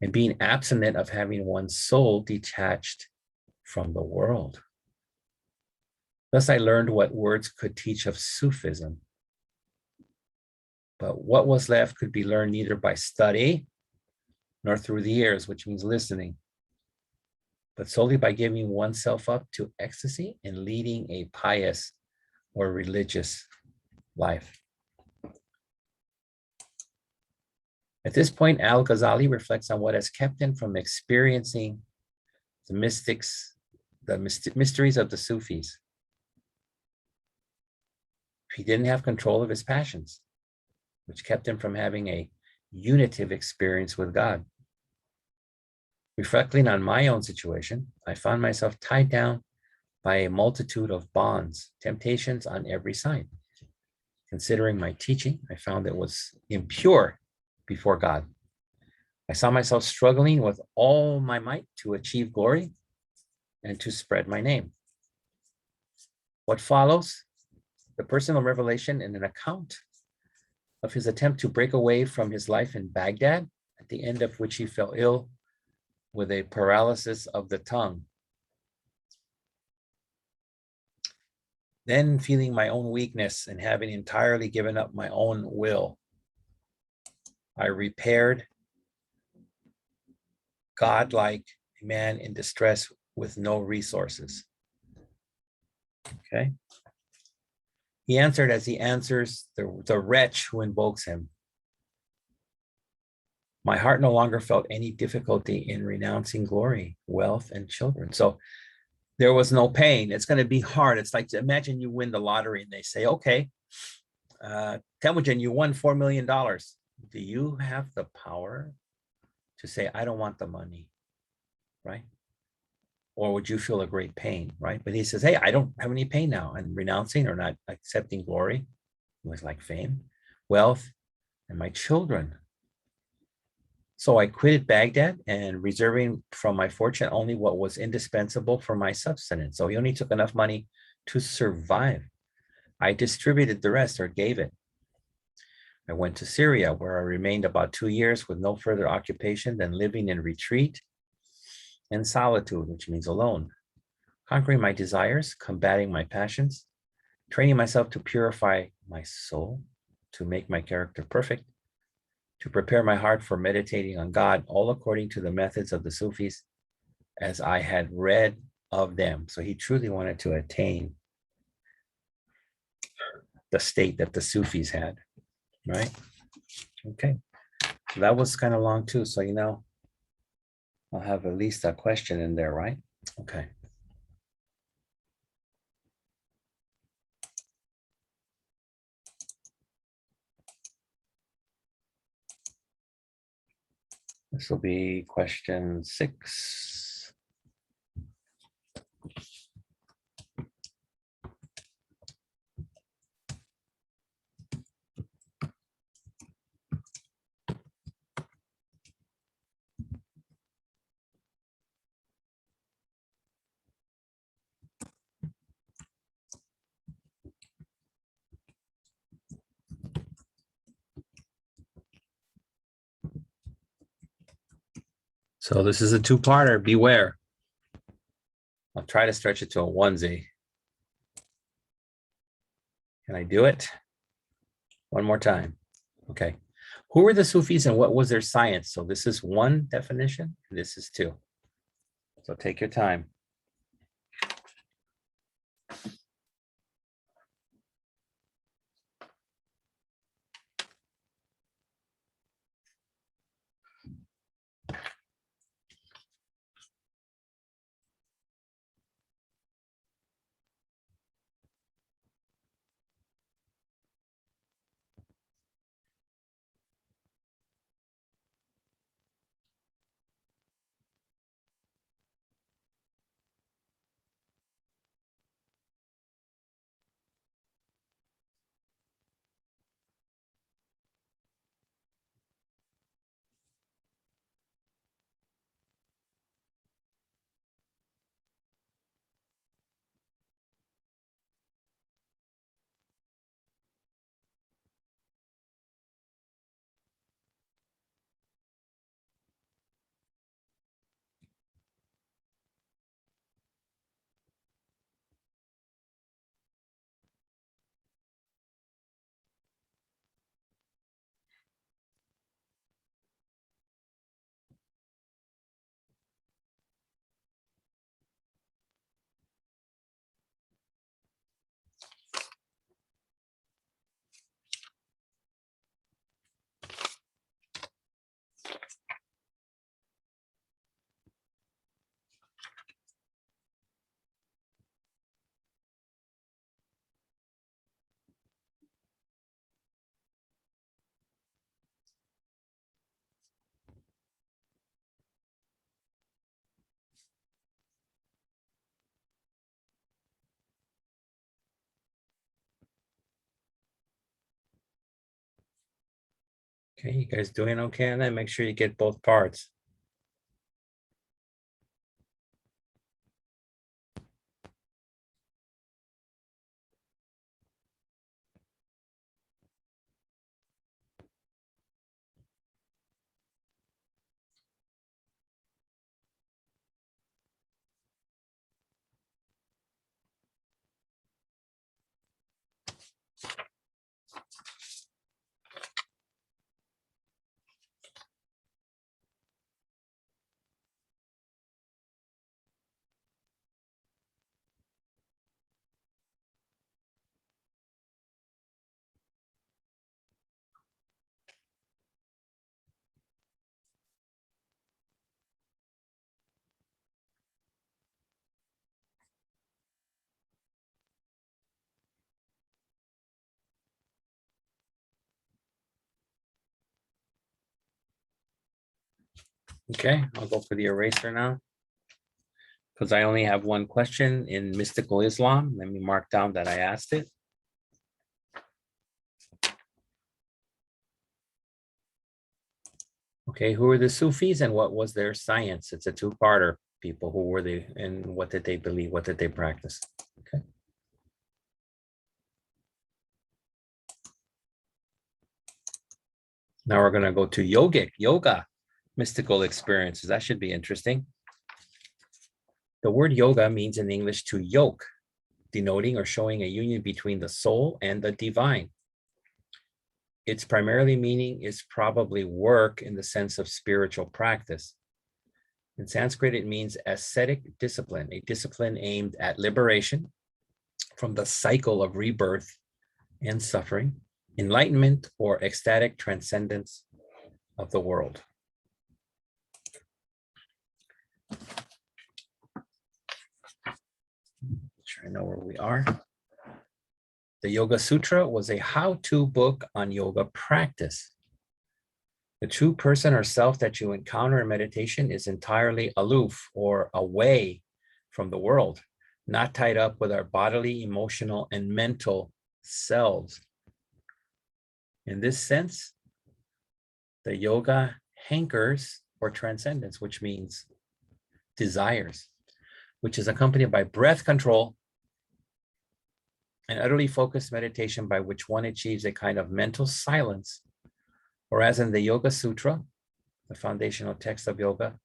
and being abstinent of having one's soul detached from the world. Thus, I learned what words could teach of Sufism. But what was left could be learned neither by study nor through the ears, which means listening, but solely by giving oneself up to ecstasy and leading a pious or religious life. At this point, Al-Ghazali reflects on what has kept him from experiencing the mysteries of the Sufis. He didn't have control of his passions, which kept him from having a unitive experience with God. Reflecting on my own situation, I found myself tied down by a multitude of bonds, temptations on every side. Considering my teaching, I found it was impure before God. I saw myself struggling with all my might to achieve glory and to spread my name. What follows? The personal revelation and an account of his attempt to break away from his life in Baghdad, at the end of which he fell ill with a paralysis of the tongue. Then, feeling my own weakness and having entirely given up my own will, I repaired God like a man in distress with no resources. Okay. He answered as he answers the wretch who invokes him. My heart no longer felt any difficulty in renouncing glory, wealth, and children. So there was no pain. It's going to be hard. It's like, imagine you win the lottery and they say, okay, Temujin, you won $4 million. Do you have the power to say, I don't want the money, right? Or would you feel a great pain, right? But he says, hey, I don't have any pain now. I'm renouncing or not accepting glory, with like fame, wealth, and my children. So I quitted Baghdad and reserving from my fortune only what was indispensable for my subsistence. So he only took enough money to survive. I distributed the rest or gave it. I went to Syria, where I remained about 2 years with no further occupation than living in retreat and solitude, which means alone, conquering my desires, combating my passions, training myself to purify my soul, to make my character perfect, to prepare my heart for meditating on God, all according to the methods of the Sufis, as I had read of them. So he truly wanted to attain the state that the Sufis had, right? Okay, so that was kind of long too. So, I'll have at least a question in there, right? Okay. This will be question 6. So this is a 2-parter. Beware. I'll try to stretch it to a onesie. Can I do it? One more time. Okay. Who were the Sufis and what was their science? So this is 1 definition. This is 2. So take your time. Okay, you guys doing okay on that? Make sure you get both parts. Okay, I'll go for the eraser now, because I only have one question in mystical Islam. Let me mark down that I asked it. Okay, who were the Sufis and what was their science? It's a two-parter. People, who were they and what did they believe? What did they practice? Okay. Now we're going to go to yoga, mystical experiences. That should be interesting. The word yoga means in English to yoke, denoting or showing a union between the soul and the divine. Its primarily meaning is probably work in the sense of spiritual practice. In Sanskrit, it means ascetic discipline, a discipline aimed at liberation from the cycle of rebirth and suffering, enlightenment or ecstatic transcendence of the world. Make sure I know where we are. The Yoga Sutra was a how-to book on yoga practice. The true person or self that you encounter in meditation is entirely aloof or away from the world, not tied up with our bodily, emotional, and mental selves. In this sense, the yoga hankers for transcendence, which means desires, which is accompanied by breath control and utterly focused meditation by which one achieves a kind of mental silence. Whereas in the Yoga Sutra, the foundational text of yoga,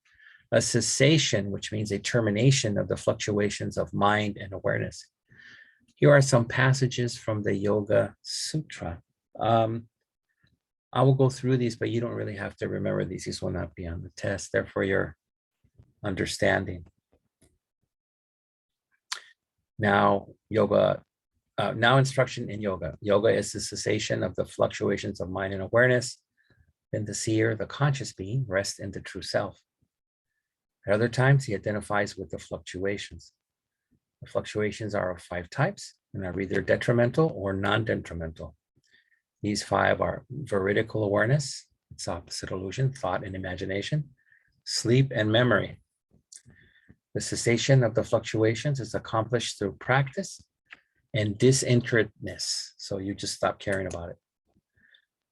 a cessation, which means a termination of the fluctuations of mind and awareness. Here are some passages from the Yoga Sutra. I will go through these, but you don't really have to remember these. These will not be on the test. They're for your understanding. Now, instruction in yoga. Yoga is the cessation of the fluctuations of mind and awareness. Then the seer, the conscious being, rests in the true self. At other times, he identifies with the fluctuations. The fluctuations are of 5 types, and are either detrimental or non-detrimental. These 5 are veridical awareness, its opposite illusion, thought and imagination, sleep and memory. The cessation of the fluctuations is accomplished through practice and disinterestedness. So you just stop caring about it.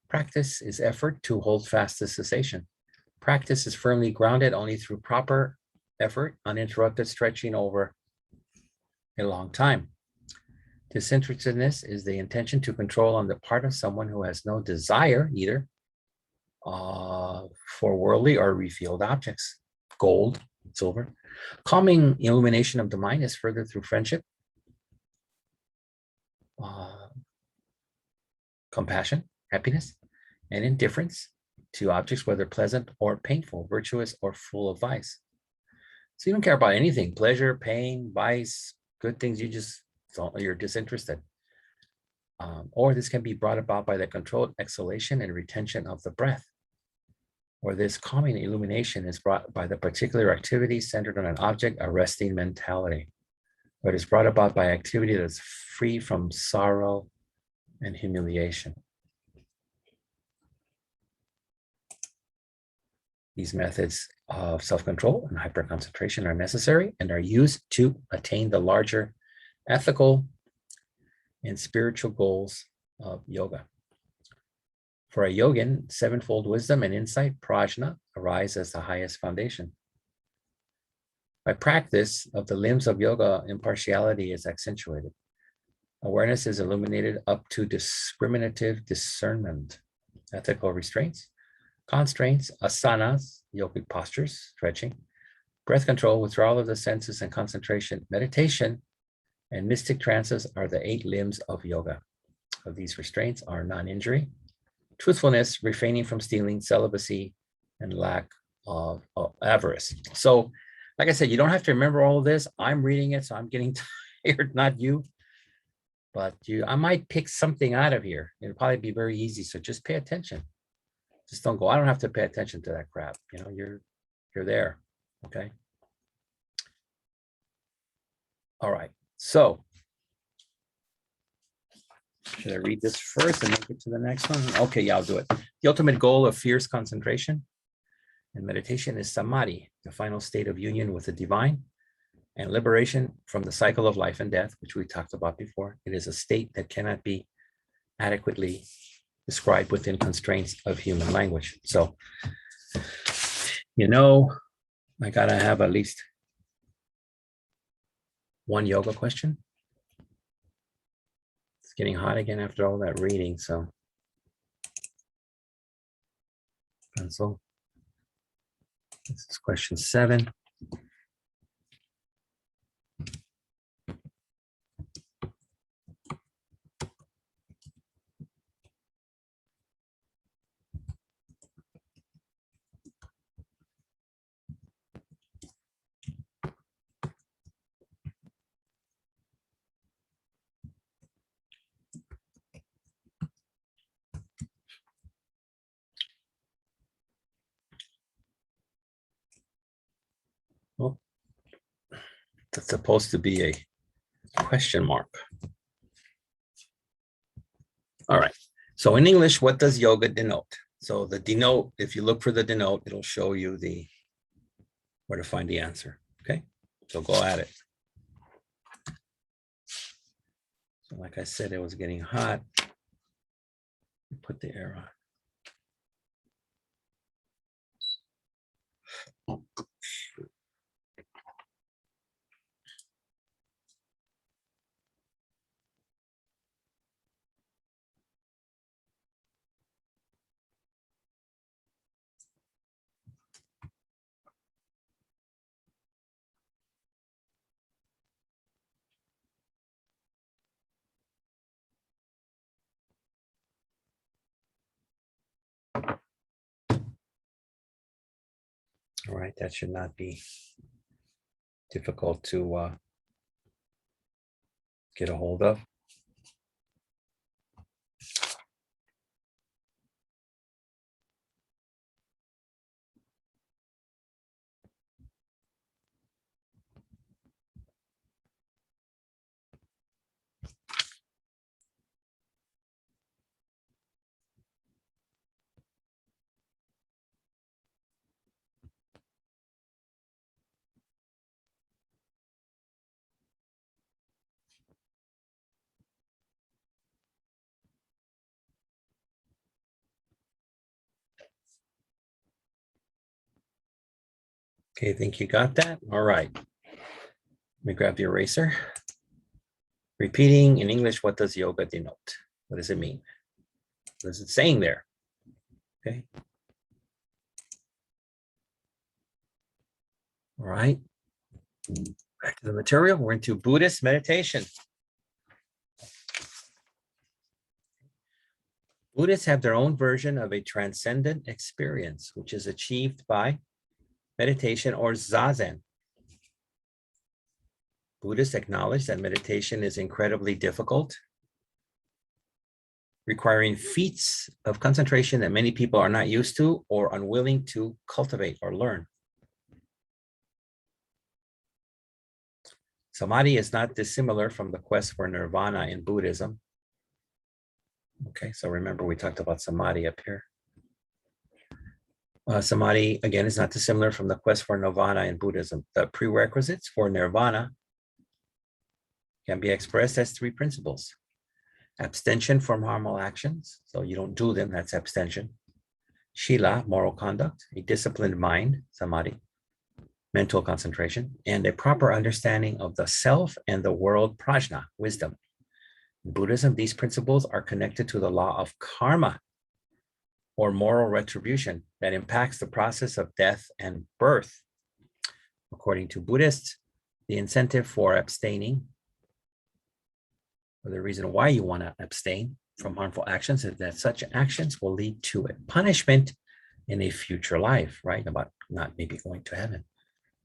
Practice is effort to hold fast to cessation. Practice is firmly grounded only through proper effort, uninterrupted stretching over a long time. Disinterestedness is the intention to control on the part of someone who has no desire either for worldly or revealed objects, gold, silver. Calming illumination of the mind is further through friendship, compassion, happiness, and indifference to objects, whether pleasant or painful, virtuous or full of vice. So you don't care about anything, pleasure, pain, vice, good things, you're disinterested. Or this can be brought about by the controlled exhalation and retention of the breath. Or this calming illumination is brought by the particular activity centered on an object, a resting mentality. Or it is brought about by activity that's free from sorrow and humiliation. These methods of self-control and hyperconcentration are necessary and are used to attain the larger ethical and spiritual goals of yoga. For a yogin, sevenfold wisdom and insight, prajna, arise as the highest foundation. By practice of the limbs of yoga, impartiality is accentuated. Awareness is illuminated up to discriminative discernment, ethical restraints, constraints, asanas, yogic postures, stretching, breath control, withdrawal of the senses and concentration, meditation, and mystic trances are the 8 limbs of yoga. Of these restraints are non-injury, truthfulness, refraining from stealing, celibacy, and lack of avarice. So, like I said, you don't have to remember all of this. I'm reading it, so I'm getting tired, not you. But I might pick something out of here. It'll probably be very easy. So just pay attention. Just don't go, I don't have to pay attention to that crap. You know, you're there. Okay. All right. So should I read this first and then get to the next one? Okay, yeah, I'll do it. The ultimate goal of fierce concentration and meditation is samadhi, the final state of union with the divine and liberation from the cycle of life and death, which we talked about before. It is a state that cannot be adequately described within constraints of human language. So, you know, I gotta have at least one yoga question. It's getting hot again after all that reading, so. Pencil. This is question 7. Well, that's supposed to be a question mark. All right. So in English, what does yoga denote? So the denote, if you look for the denote, it'll show you where to find the answer. Okay. So go at it. So like I said, it was getting hot. Put the air on. All right, that should not be difficult to get a hold of. Okay, I think you got that. All right. Let me grab the eraser. Repeating in English, what does yoga denote? What does it mean? What is it saying there? Okay. All right. Back to the material. We're into Buddhist meditation. Buddhists have their own version of a transcendent experience, which is achieved by meditation or zazen. Buddhists acknowledge that meditation is incredibly difficult, requiring feats of concentration that many people are not used to or unwilling to cultivate or learn. Samadhi is not dissimilar from the quest for nirvana in Buddhism. Okay, so remember we talked about samadhi up here. Samadhi, again, is not dissimilar from the quest for nirvana in Buddhism. The prerequisites for nirvana can be expressed as 3 principles: Abstention from harmful actions. So you don't do them, that's abstention. Shila, moral conduct. A disciplined mind, samadhi, mental concentration. And a proper understanding of the self and the world, prajna, wisdom. In Buddhism, these principles are connected to the law of karma, or moral retribution, that impacts the process of death and birth. According to Buddhists, the incentive for abstaining, or the reason why you want to abstain from harmful actions, is that such actions will lead to a punishment in a future life, right? About not maybe going to heaven.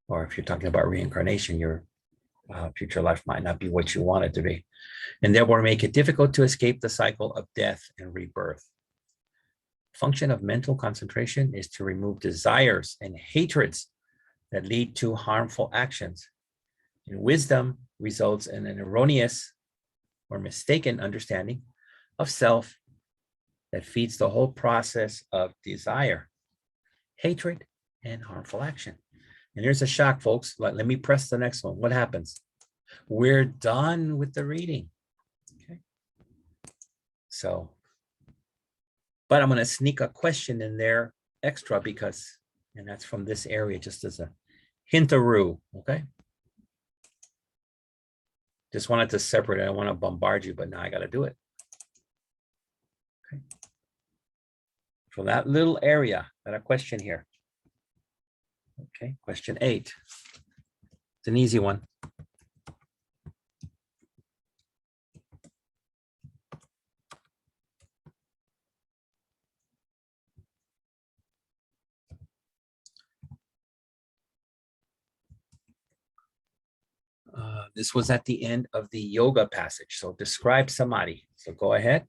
Or if you're talking about reincarnation, your future life might not be what you want it to be. And therefore make it difficult to escape the cycle of death and rebirth. Function of mental concentration is to remove desires and hatreds that lead to harmful actions. And wisdom results in an erroneous or mistaken understanding of self that feeds the whole process of desire, hatred, and harmful action. And here's a shock, folks. Let me press the next one. What happens? We're done with the reading. Okay. So, but I'm going to sneak a question in there extra because, and that's from this area, just as a hintaroo, okay? Just wanted to separate it. I don't want to bombard you, but now I got to do it. Okay. For that little area, got a question here. Okay, question 8. It's an easy one. This was at the end of the yoga passage. So describe samadhi. So go ahead.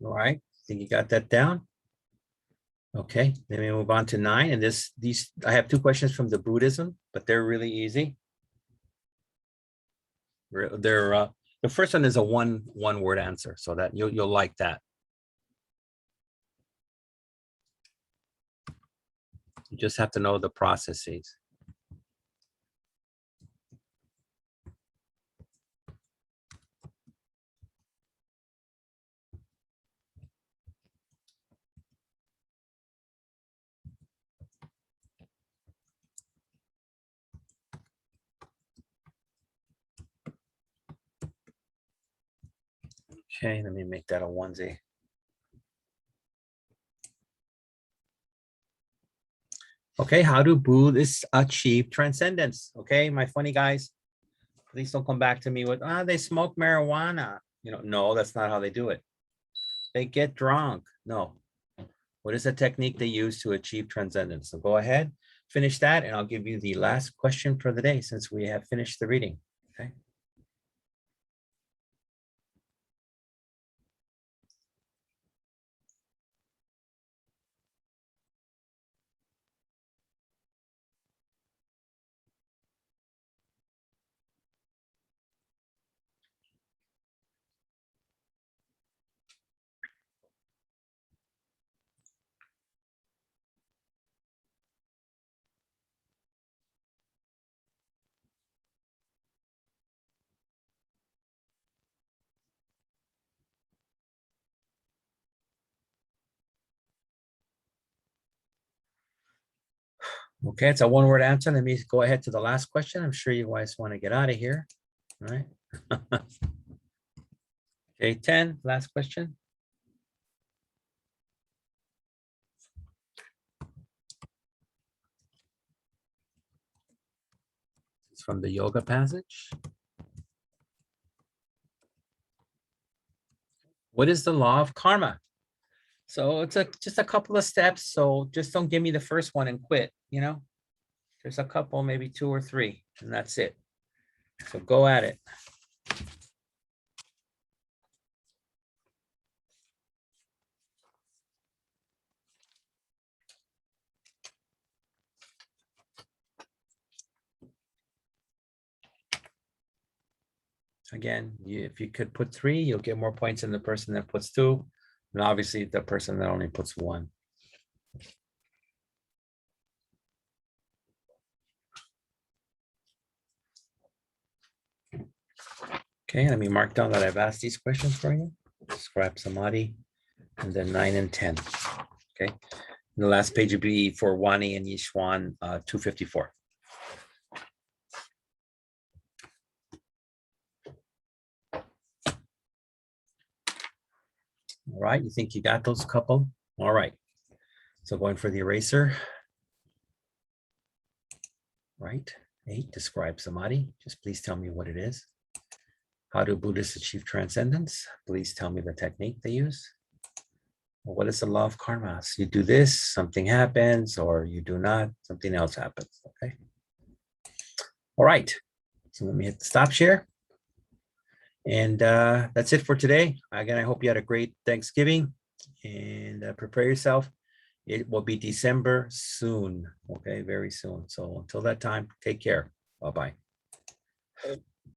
All right, think you got that down? Okay, then we move on to 9. And these I have 2 questions from the Buddhism, but they're really easy. They're the first one is a one word answer, so that you'll like that. You just have to know the processes. Okay, let me make that a onesie. Okay, how do Buddhists achieve transcendence? Okay, my funny guys, please don't come back to me with, they smoke marijuana. No, that's not how they do it. They get drunk. No. What is the technique they use to achieve transcendence? So go ahead, finish that, and I'll give you the last question for the day since we have finished the reading. Okay. Okay, it's a one-word answer. Let me go ahead to the last question. I'm sure you guys want to get out of here. All right. Okay, 10, last question. It's from the yoga passage. What is the law of karma? So it's just a couple of steps. So just don't give me the first one and quit, you know? There's a couple, maybe 2 or 3, and that's it. So go at it. Again, if you could put 3, you'll get more points than the person that puts 2. And obviously the person that only puts 1. Okay, let me mark down that I've asked these questions for you. Describe samadhi, and then 9 and 10. Okay, and the last page would be for Wani and Yishwan, 254. All right, you think you got those couple? All right, so going for the eraser. Right, 8, describe samadhi. Just please tell me what it is. How do Buddhists achieve transcendence? Please tell me the technique they use. Well, what is the law of karma? So you do this, something happens, or you do not, something else happens, okay? All right, so let me hit the stop share. And that's it for today. Again, I hope you had a great Thanksgiving, and prepare yourself. It will be December soon, okay, very soon. So until that time, take care. Bye-bye.